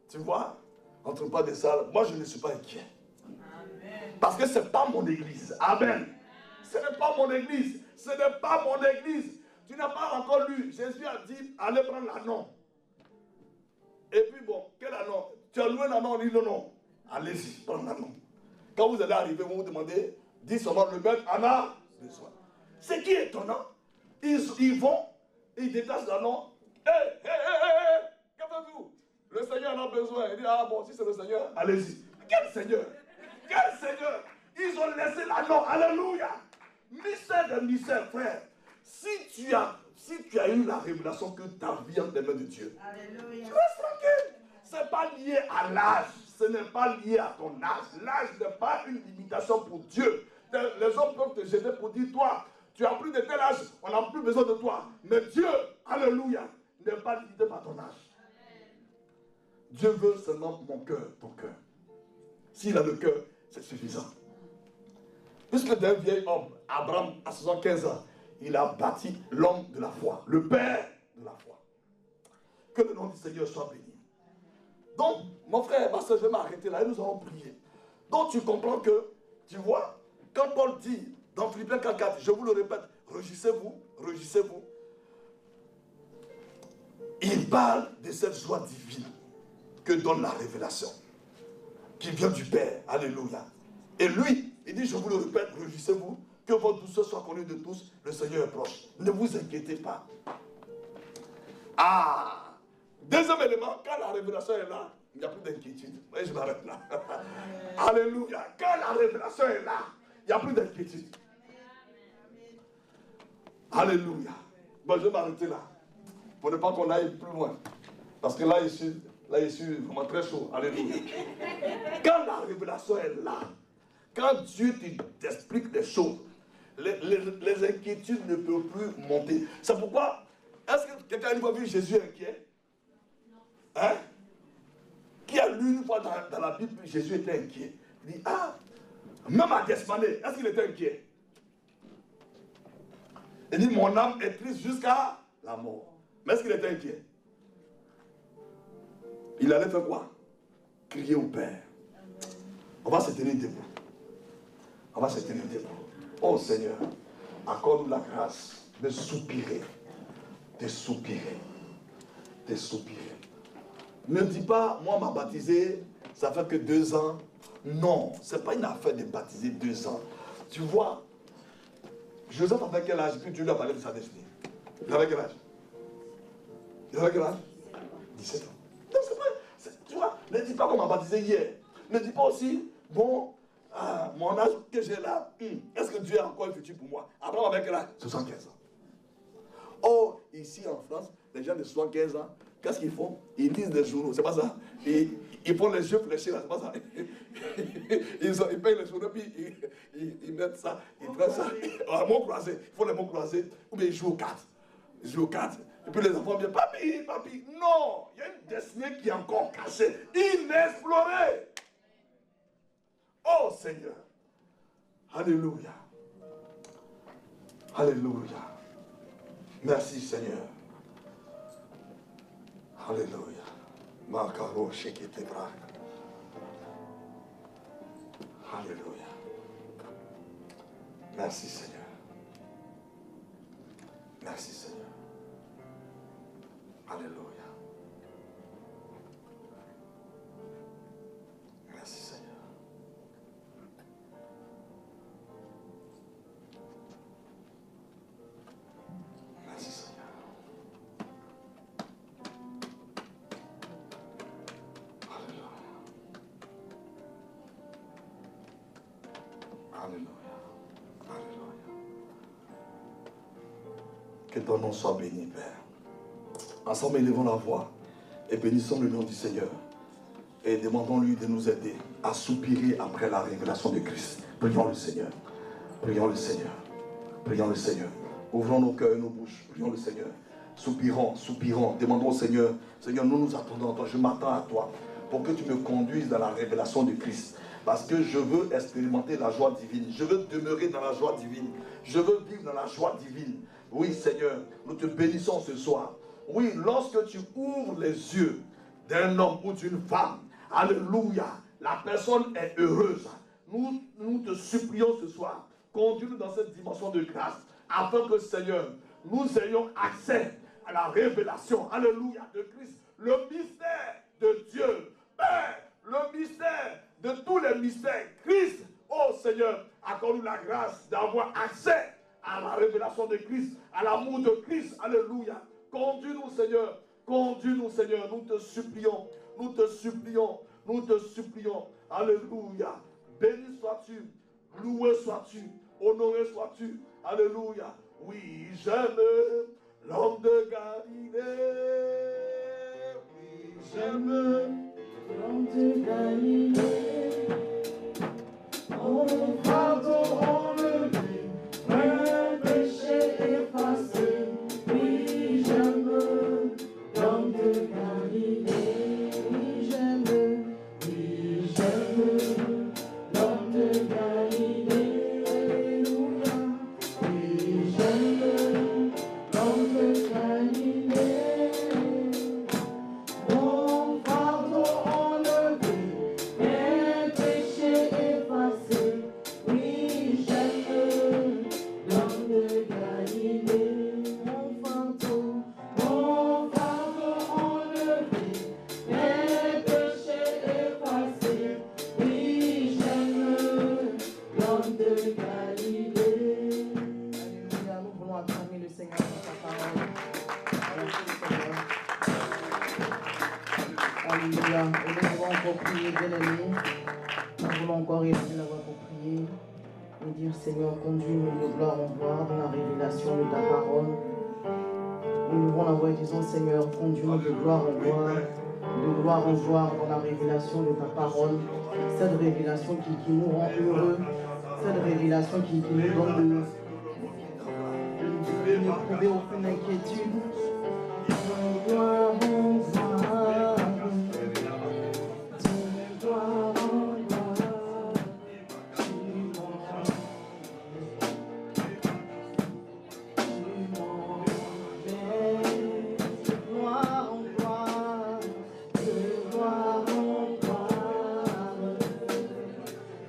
Tu vois? On ne trouve pas des salles. Moi, je ne suis pas inquiet. Amen. Parce que ce n'est pas mon église. Amen. Ce n'est pas mon église. Ce n'est pas mon église. Tu n'as pas encore lu. Jésus a dit, allez prendre l'anneau. Et puis bon, quel anneau? Tu as loué un anneau, on dit non. Allez-y, prends l'anneau. Quand vous allez arriver, vous vous demandez, dis seulement le maître en a besoin. Ce qui est étonnant, ils vont, ils détachent l'anneau. Hé, que faites-vous? Le Seigneur en a besoin. Il dit, ah bon, si c'est le Seigneur, allez-y. Quel Seigneur? Quel Seigneur? Ils ont laissé l'anneau. Alléluia. Mystère de mystère, frère. Si tu as eu la révélation que ta vie entre les mains de Dieu, alléluia, tu restes tranquille. Ce n'est pas lié à l'âge. Ce n'est pas lié à ton âge. L'âge n'est pas une limitation pour Dieu. Les hommes peuvent te jeter pour dire, toi, tu as plus de tel âge, on n'a plus besoin de toi. Mais Dieu, alléluia, n'est pas limité par ton âge. Dieu veut seulement mon cœur, ton cœur. S'il a le cœur, c'est suffisant. Puisque d'un vieil homme, Abraham, à 75 ans, il a bâti l'homme de la foi, le père de la foi. Que le nom du Seigneur soit béni. Donc, mon frère, ma soeur, je vais m'arrêter là et nous allons prier. Donc, tu comprends que, tu vois, quand Paul dit dans Philippiens 4:4, je vous le répète, régissez-vous, régissez-vous. Il parle de cette joie divine que donne la révélation, qui vient du Père. Alléluia. Et lui, il dit, je vous le répète, réjouissez-vous, que votre douceur soit connue de tous, le Seigneur est proche. Ne vous inquiétez pas. Ah! Deuxième élément, quand la révélation est là, il n'y a plus d'inquiétude. Oui, je m'arrête là. Alléluia. Quand la révélation est là, il n'y a plus d'inquiétude. Alléluia. Bon, je vais m'arrêter là. Pour ne pas qu'on aille plus loin. Parce que là, je suis vraiment très chaud. Alléluia. Quand la révélation est là, quand Dieu t'explique des choses, les inquiétudes ne peuvent plus monter. C'est pourquoi, est-ce que quelqu'un a vu Jésus inquiet? Hein? Qui a lu une fois dans la Bible que Jésus était inquiet? Il dit, ah, même à Gethsemane, est-ce qu'il était inquiet? Il dit, mon âme est triste jusqu'à la mort. Mais est-ce qu'il était inquiet? Il allait faire quoi? Crier au Père. On va se tenir debout. On va se tenir debout. Oh Seigneur, accorde-nous la grâce de soupirer. De soupirer. De soupirer. Ne dis pas, moi, m'a baptisé, ça fait que 2 ans. Non, ce n'est pas une affaire de baptiser 2 ans. Tu vois, Joseph avait quel âge? Puis Dieu lui a parlé de sa destinée. Il avait quel âge? Il avait quel âge? 17 ans. Donc c'est pas, tu vois, ne dis pas qu'on m'a baptisé hier. Ne dis pas aussi, bon, mon âge que j'ai là, est-ce que Dieu a encore un futur pour moi? Abraham avait quel âge? 75 ans. Or, ici en France, les gens de 75 ans, qu'est-ce qu'ils font? Ils lisent des journaux, c'est pas ça? Ils font les yeux fléchis là, c'est pas ça? Ils payent les journaux, puis ils mettent ça, ils prennent ça. Mots croisés, ils font les mots croisés, ou bien ils jouent aux cartes. Ils jouent aux cartes. Et puis les enfants viennent, papi, papi. Non, il y a une destinée qui est encore cachée, inexplorée. Oh Seigneur. Alléluia. Alléluia. Merci Seigneur. Alléluia. Makaro shekete brak. Alléluia. Merci Seigneur. Merci Seigneur. Alléluia. Merci Seigneur. Merci Seigneur. Alléluia. Alléluia. Que ton nom soit béni, Père. Ensemble, élevons la voix et bénissons le nom du Seigneur. Et demandons-lui de nous aider à soupirer après la révélation de Christ. Prions le Seigneur. Prions le Seigneur. Prions le Seigneur. Ouvrons nos cœurs et nos bouches. Prions le Seigneur. Soupirons, soupirons. Demandons au Seigneur. Seigneur, nous nous attendons à toi. Je m'attends à toi pour que tu me conduises dans la révélation de Christ. Parce que je veux expérimenter la joie divine. Je veux demeurer dans la joie divine. Je veux vivre dans la joie divine. Oui, Seigneur, nous te bénissons ce soir. Oui, lorsque tu ouvres les yeux d'un homme ou d'une femme, alléluia, la personne est heureuse. Nous te supplions ce soir, conduis-nous dans cette dimension de grâce, afin que, Seigneur, nous ayons accès à la révélation, alléluia, de Christ, le mystère de Dieu, Père, le mystère de tous les mystères. Christ, oh Seigneur, accorde-nous la grâce d'avoir accès à la révélation de Christ, à l'amour de Christ, alléluia. Conduis-nous, Seigneur, nous te supplions, nous te supplions, nous te supplions, alléluia. Béni sois-tu, loué sois-tu, honoré sois-tu, alléluia. Oui, j'aime l'homme de Galilée, oui, j'aime l'homme de Galilée. Oh, pardonne lui, un péché effacé. Oui, j'aime l'homme de Galilée. Oui, j'aime l'homme de Galilée. Alléluia. Oui, j'aime l'homme de Galilée. Mon fardeau enlevé, mes péchés effacés. Oui, j'aime l'homme de Galilée. Mon fardeau enlevé, mes péchés effacés. Oui, j'aime l'homme de Galilée. Alléluia, nous voulons acclamer le Seigneur pour sa parole. Alléluia. Et nous voulons encore prier, bien-aimés. Nous voulons encore élever la voix pour prier et dire, Seigneur, conduis-nous de gloire en gloire dans la révélation de ta parole. Nous levons la voix et disons, Seigneur, conduis-nous de gloire en gloire dans la révélation de ta parole. Cette révélation qui nous rend heureux, cette révélation qui nous donne de n'éprouver aucune inquiétude. Gloire en gloire, gloire en gloire, gloire en gloire, de gloire en gloire,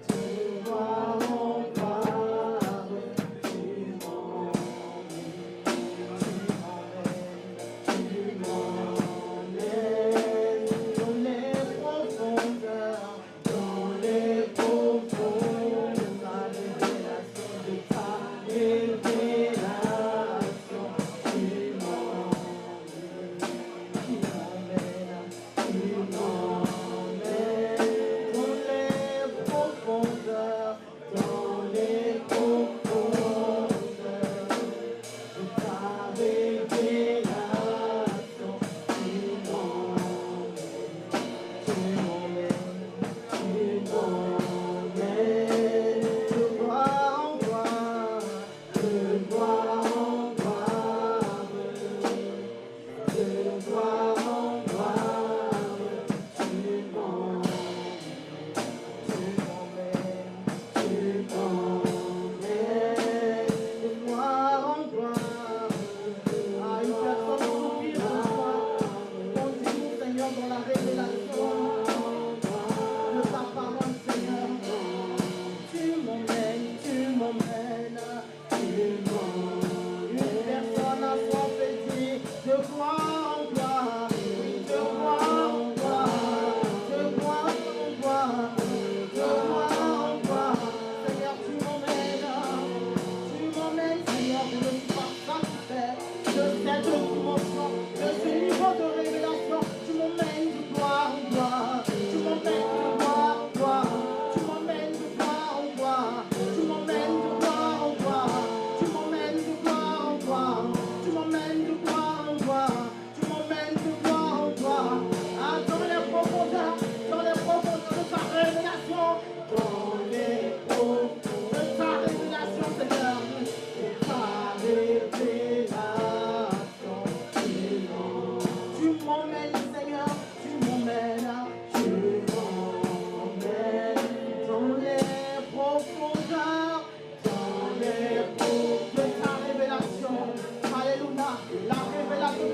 de gloire en gloire, tu m'emmènes, tu m'emmènes.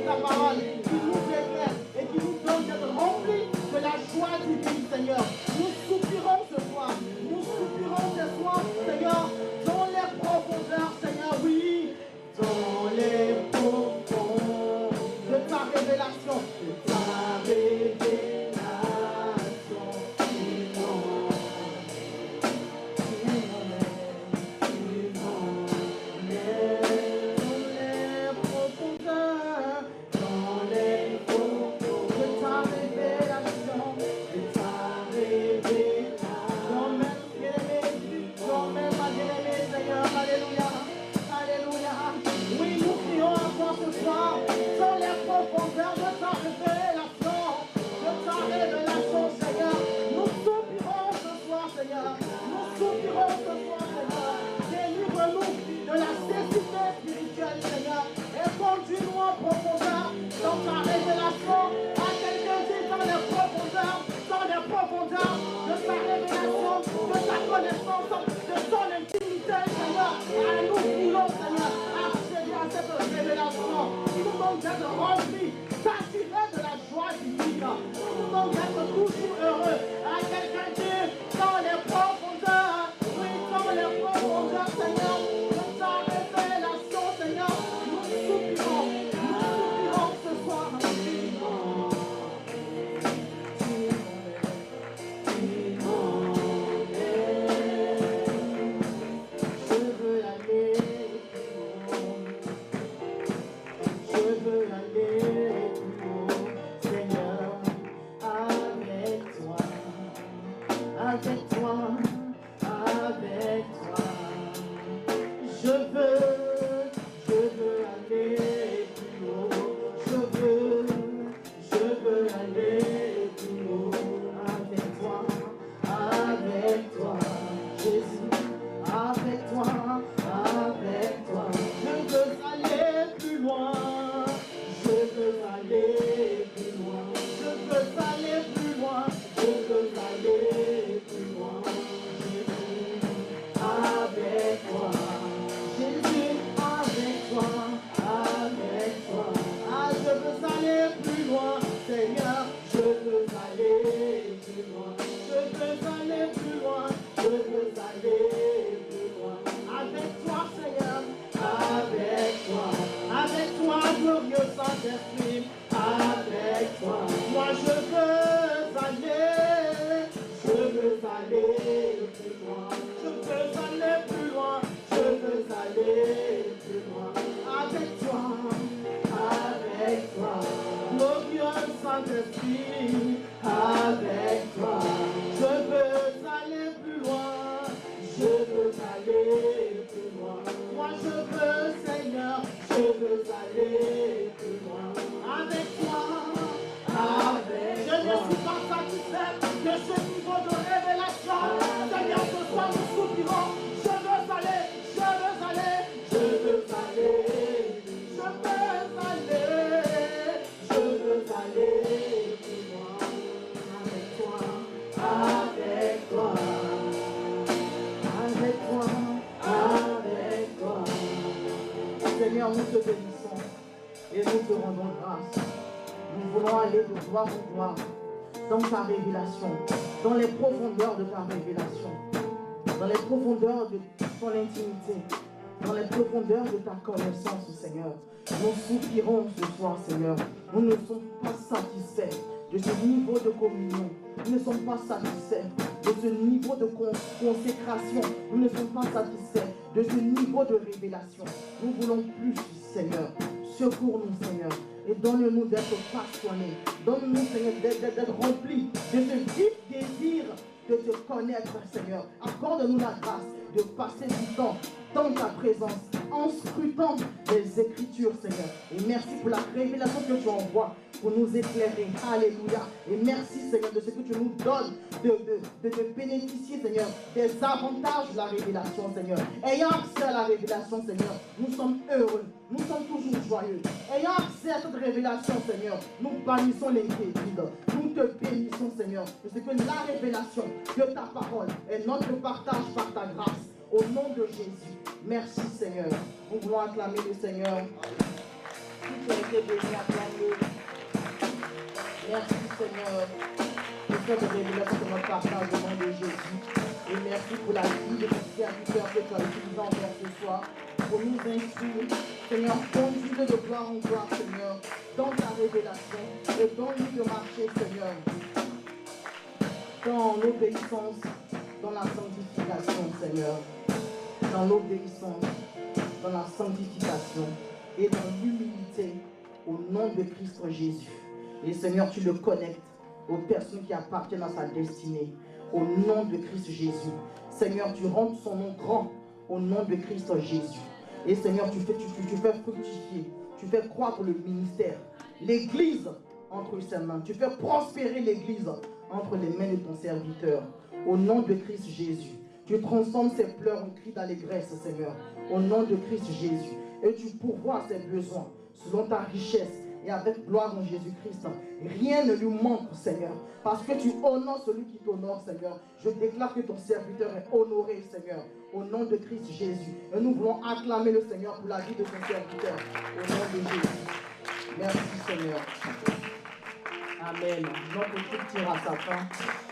de ta parole qui nous éclaire et qui nous donne d'être remplis de la joie divine, Seigneur. Nous soupirons ce soir. Nous soupirons ce soir, Seigneur, dans les profondeurs, Seigneur, oui, dans les profondeurs de ta révélation, de ta révélation. Seigneur, nous te bénissons et nous te rendons grâce. Nous voulons aller de gloire en gloire dans ta révélation, dans les profondeurs de ta révélation, dans les profondeurs de ton intimité, dans les profondeurs de ta connaissance, Seigneur. Nous soupirons ce soir, Seigneur. Nous ne sommes pas satisfaits de ce niveau de communion. Nous ne sommes pas satisfaits de ce niveau de consécration. Nous ne sommes pas satisfaits de ce niveau de révélation. Nous voulons plus, Seigneur. Secours-nous, Seigneur. Et donne-nous d'être passionnés. Donne-nous, Seigneur, d'être remplis de ce vif désir de te connaître, Seigneur. Accorde-nous la grâce de passer du temps dans ta présence, en scrutant les Écritures, Seigneur. Et merci pour la révélation que tu envoies pour nous éclairer. Alléluia. Et merci, Seigneur, de ce que tu nous donnes de bénéficier, Seigneur, des avantages de la révélation, Seigneur. Ayant accès à la révélation, Seigneur, nous sommes heureux. Nous sommes toujours joyeux. Ayant accès à cette révélation, Seigneur, nous bannissons l'inquiétude. Nous te bénissons, Seigneur, de ce que la révélation de ta parole est notre partage par ta grâce. Au nom de Jésus. Merci, Seigneur. Nous voulons acclamer le Seigneur. été béni, acclame-le. Merci Seigneur pour cette révélation de notre partage au nom de Jésus. Et merci pour la vie de ce serviteur que tu as utilisé encore ce soir pour nous instruire. Seigneur, conduis-le de gloire en gloire, Seigneur, dans ta révélation et donne-nous de marcher, Seigneur, dans l'obéissance, dans la sanctification, Seigneur, dans l'obéissance, dans la sanctification et dans l'humilité au nom de Christ Jésus. Et Seigneur, tu le connectes aux personnes qui appartiennent à sa destinée au nom de Christ Jésus. Seigneur, tu rends son nom grand au nom de Christ Jésus. Et Seigneur, tu fais fructifier, tu fais croître le ministère, l'Église entre ses mains. Tu fais prospérer l'Église entre les mains de ton serviteur. Au nom de Christ Jésus, tu transformes ses pleurs en cris d'allégresse, Seigneur. Au nom de Christ Jésus. Et tu pourvois ses besoins selon ta richesse et avec gloire en Jésus-Christ. Rien ne lui manque, Seigneur, parce que tu honores celui qui t'honore, Seigneur. Je déclare que ton serviteur est honoré, Seigneur, au nom de Christ Jésus. Et nous voulons acclamer le Seigneur pour la vie de ton serviteur, au nom de Jésus. Merci, Seigneur. Amen. Notre équipe tire à sa fin.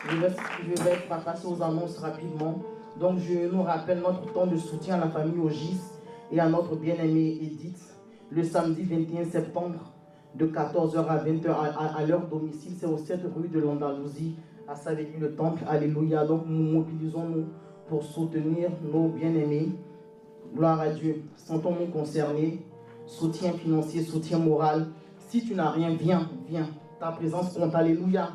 Je vais passer aux annonces rapidement. Donc, je nous rappelle notre temps de soutien à la famille Ogis et à notre bien-aimée Edith. Le samedi 21 septembre, de 14h à 20h à leur domicile. C'est au 7 rue de l'Andalousie, à Savigny-le-Temple. Alléluia. Donc, nous mobilisons-nous pour soutenir nos bien-aimés. Gloire à Dieu. Sentons-nous concernés. Soutien financier, soutien moral. Si tu n'as rien, viens. Ta présence compte. Alléluia.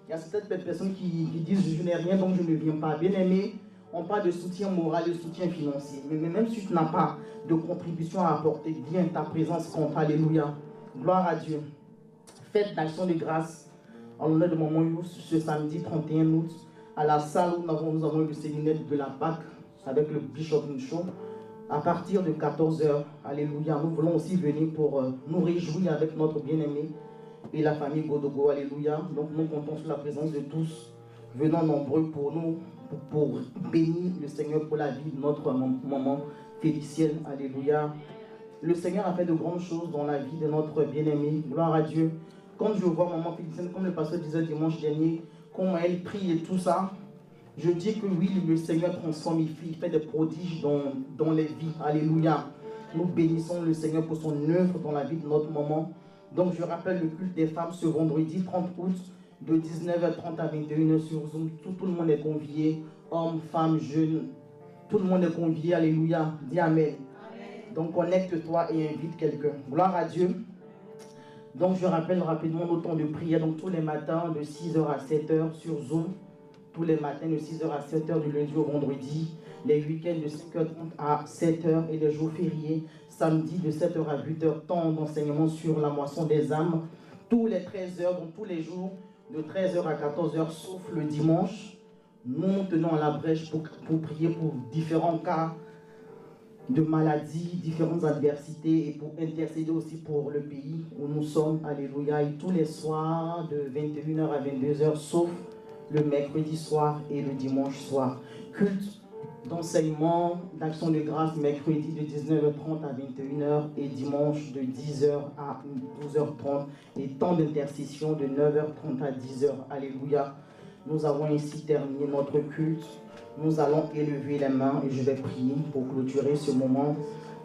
Il y a certaines personnes qui disent je n'ai rien donc je ne viens pas. Bien-aimés, on parle de soutien moral et de soutien financier. Mais même si tu n'as pas de contribution à apporter, viens, ta présence compte. Alléluia. Gloire à Dieu. Fête d'action de grâce en l'honneur de Maman Youss ce samedi 31 août à la salle où nous avons eu le séminaire de la Pâque avec le Bishop Michaud à partir de 14h. Alléluia. Nous voulons aussi venir pour nous réjouir avec notre bien-aimé et la famille Godogo. Alléluia. Donc nous comptons sur la présence de tous. Venons nombreux pour nous, pour bénir le Seigneur pour la vie de notre maman Félicienne. Alléluia. Le Seigneur a fait de grandes choses dans la vie de notre bien-aimé. Gloire à Dieu. Quand je vois maman Félicienne, comme le pasteur disait dimanche dernier, comment elle prie et tout ça, je dis que oui, le Seigneur transforme, il fait des prodiges dans les vies. Alléluia. Nous bénissons le Seigneur pour son œuvre dans la vie de notre maman. Donc je rappelle le culte des femmes ce vendredi 30 août de 19h30 à 21h sur Zoom. Tout le monde est convié, hommes, femmes, jeunes. Tout le monde est convié. Alléluia. Dis Amen. Donc connecte-toi et invite quelqu'un. Gloire à Dieu. Donc je rappelle rapidement nos temps de prière. Donc tous les matins de 6h à 7h sur Zoom. Tous les matins de 6h à 7h du lundi au vendredi. Les week-ends de 5h30 à 7h et les jours fériés. Samedi de 7h à 8h. Temps d'enseignement sur la moisson des âmes. Tous les 13h, donc tous les jours de 13h à 14h sauf le dimanche. Nous tenons à la brèche pour prier pour différents cas de maladies, différentes adversités et pour intercéder aussi pour le pays où nous sommes. Alléluia. Et tous les soirs de 21h à 22h, sauf le mercredi soir et le dimanche soir. Culte d'enseignement, d'action de grâce, mercredi de 19h30 à 21h et dimanche de 10h à 12h30 et temps d'intercession de 9h30 à 10h. Alléluia. Nous avons ainsi terminé notre culte. Nous allons élever les mains et je vais prier pour clôturer ce moment.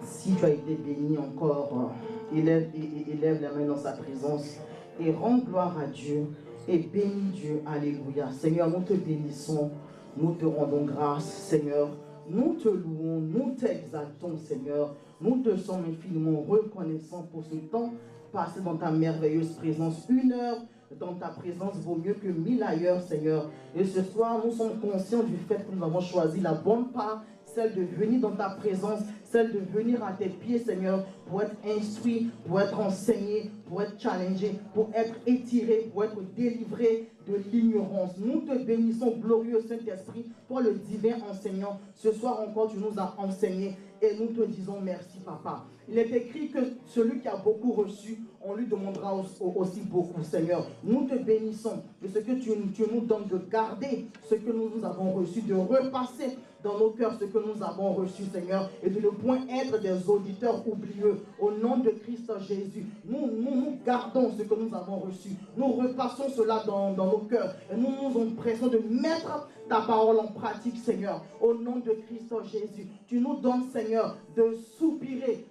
Si tu as été béni encore, élève les mains dans sa présence et rends gloire à Dieu et bénis Dieu. Alléluia. Seigneur, nous te bénissons, nous te rendons grâce, Seigneur. Nous te louons, nous t'exaltons, Seigneur. Nous te sommes infiniment reconnaissants pour ce temps passé dans ta merveilleuse présence. 1 heure dans ta présence vaut mieux que 1000 ailleurs, Seigneur. Et ce soir, nous sommes conscients du fait que nous avons choisi la bonne part, celle de venir dans ta présence, celle de venir à tes pieds, Seigneur, pour être instruit, pour être enseigné, pour être challengé, pour être étiré, pour être délivré de l'ignorance. Nous te bénissons, glorieux Saint-Esprit, toi le divin enseignant. Ce soir encore, tu nous as enseigné et nous te disons merci, Papa. Il est écrit que celui qui a beaucoup reçu, on lui demandera aussi beaucoup, Seigneur. Nous te bénissons de ce que tu nous donnes de garder ce que nous avons reçu, de repasser dans nos cœurs ce que nous avons reçu, Seigneur, et de ne point être des auditeurs oublieux. Au nom de Christ Jésus, nous nous gardons ce que nous avons reçu. Nous repassons cela dans nos cœurs. Et nous nous empressons de mettre ta parole en pratique, Seigneur. Au nom de Christ Jésus, tu nous donnes, Seigneur, de soupirer,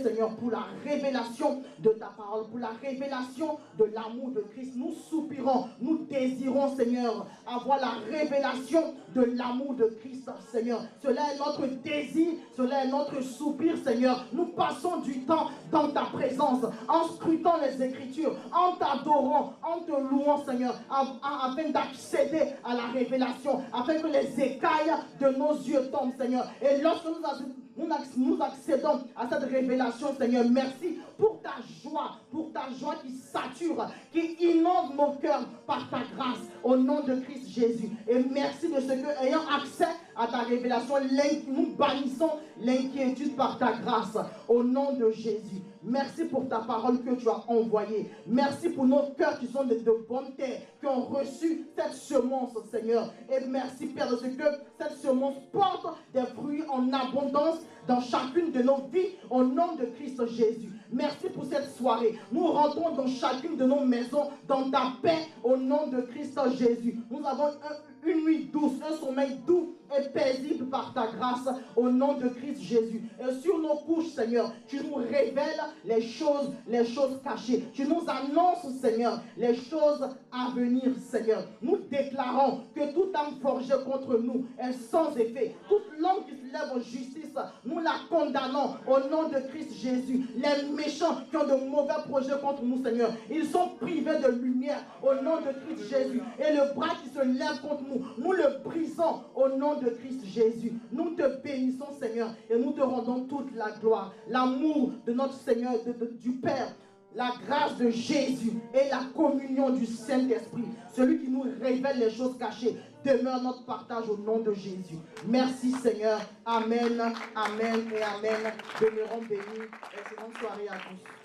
Seigneur, pour la révélation de ta parole, pour la révélation de l'amour de Christ. Nous soupirons, nous désirons, Seigneur, avoir la révélation de l'amour de Christ, Seigneur. Cela est notre désir, cela est notre soupir, Seigneur. Nous passons du temps dans ta présence, en scrutant les Écritures, en t'adorant, en te louant, Seigneur, afin d'accéder à la révélation, afin que les écailles de nos yeux tombent, Seigneur. Et lorsque nous accédons à cette révélation, Seigneur, merci pour ta joie qui sature, qui inonde nos cœurs par ta grâce, au nom de Christ Jésus. Et merci de ce que, ayant accès à ta révélation, nous bannissons l'inquiétude par ta grâce, au nom de Jésus. Merci pour ta parole que tu as envoyée. Merci pour nos cœurs qui sont de bonne terre, qui ont reçu cette semence, Seigneur. Et merci, Père, de ce que cette semence porte des fruits en abondance dans chacune de nos vies, au nom de Christ Jésus. Merci pour cette soirée. Nous rentrons dans chacune de nos maisons dans ta paix, au nom de Christ Jésus. Nous avons une nuit douce, un sommeil doux et paisible par ta grâce, au nom de Christ Jésus. Et sur nos couches, Seigneur, tu nous révèles les choses cachées. Tu nous annonces, Seigneur, les choses à venir, Seigneur. Nous déclarons que toute âme forgée contre nous est sans effet. Toute langue qui se lève en justice, nous la condamnons au nom de Christ Jésus. Les méchants qui ont de mauvais projets contre nous, Seigneur, ils sont privés de lumière au nom de Christ Jésus. Et le bras qui se lève contre nous, nous le brisons au nom de Christ Jésus. Nous te bénissons, Seigneur, et nous te rendons toute la gloire. L'amour de notre Seigneur, du Père, la grâce de Jésus et la communion du Saint-Esprit, celui qui nous révèle les choses cachées, demeure notre partage au nom de Jésus. Merci, Seigneur. Amen, amen et amen. Demeurons bénis. Excellente soirée à tous.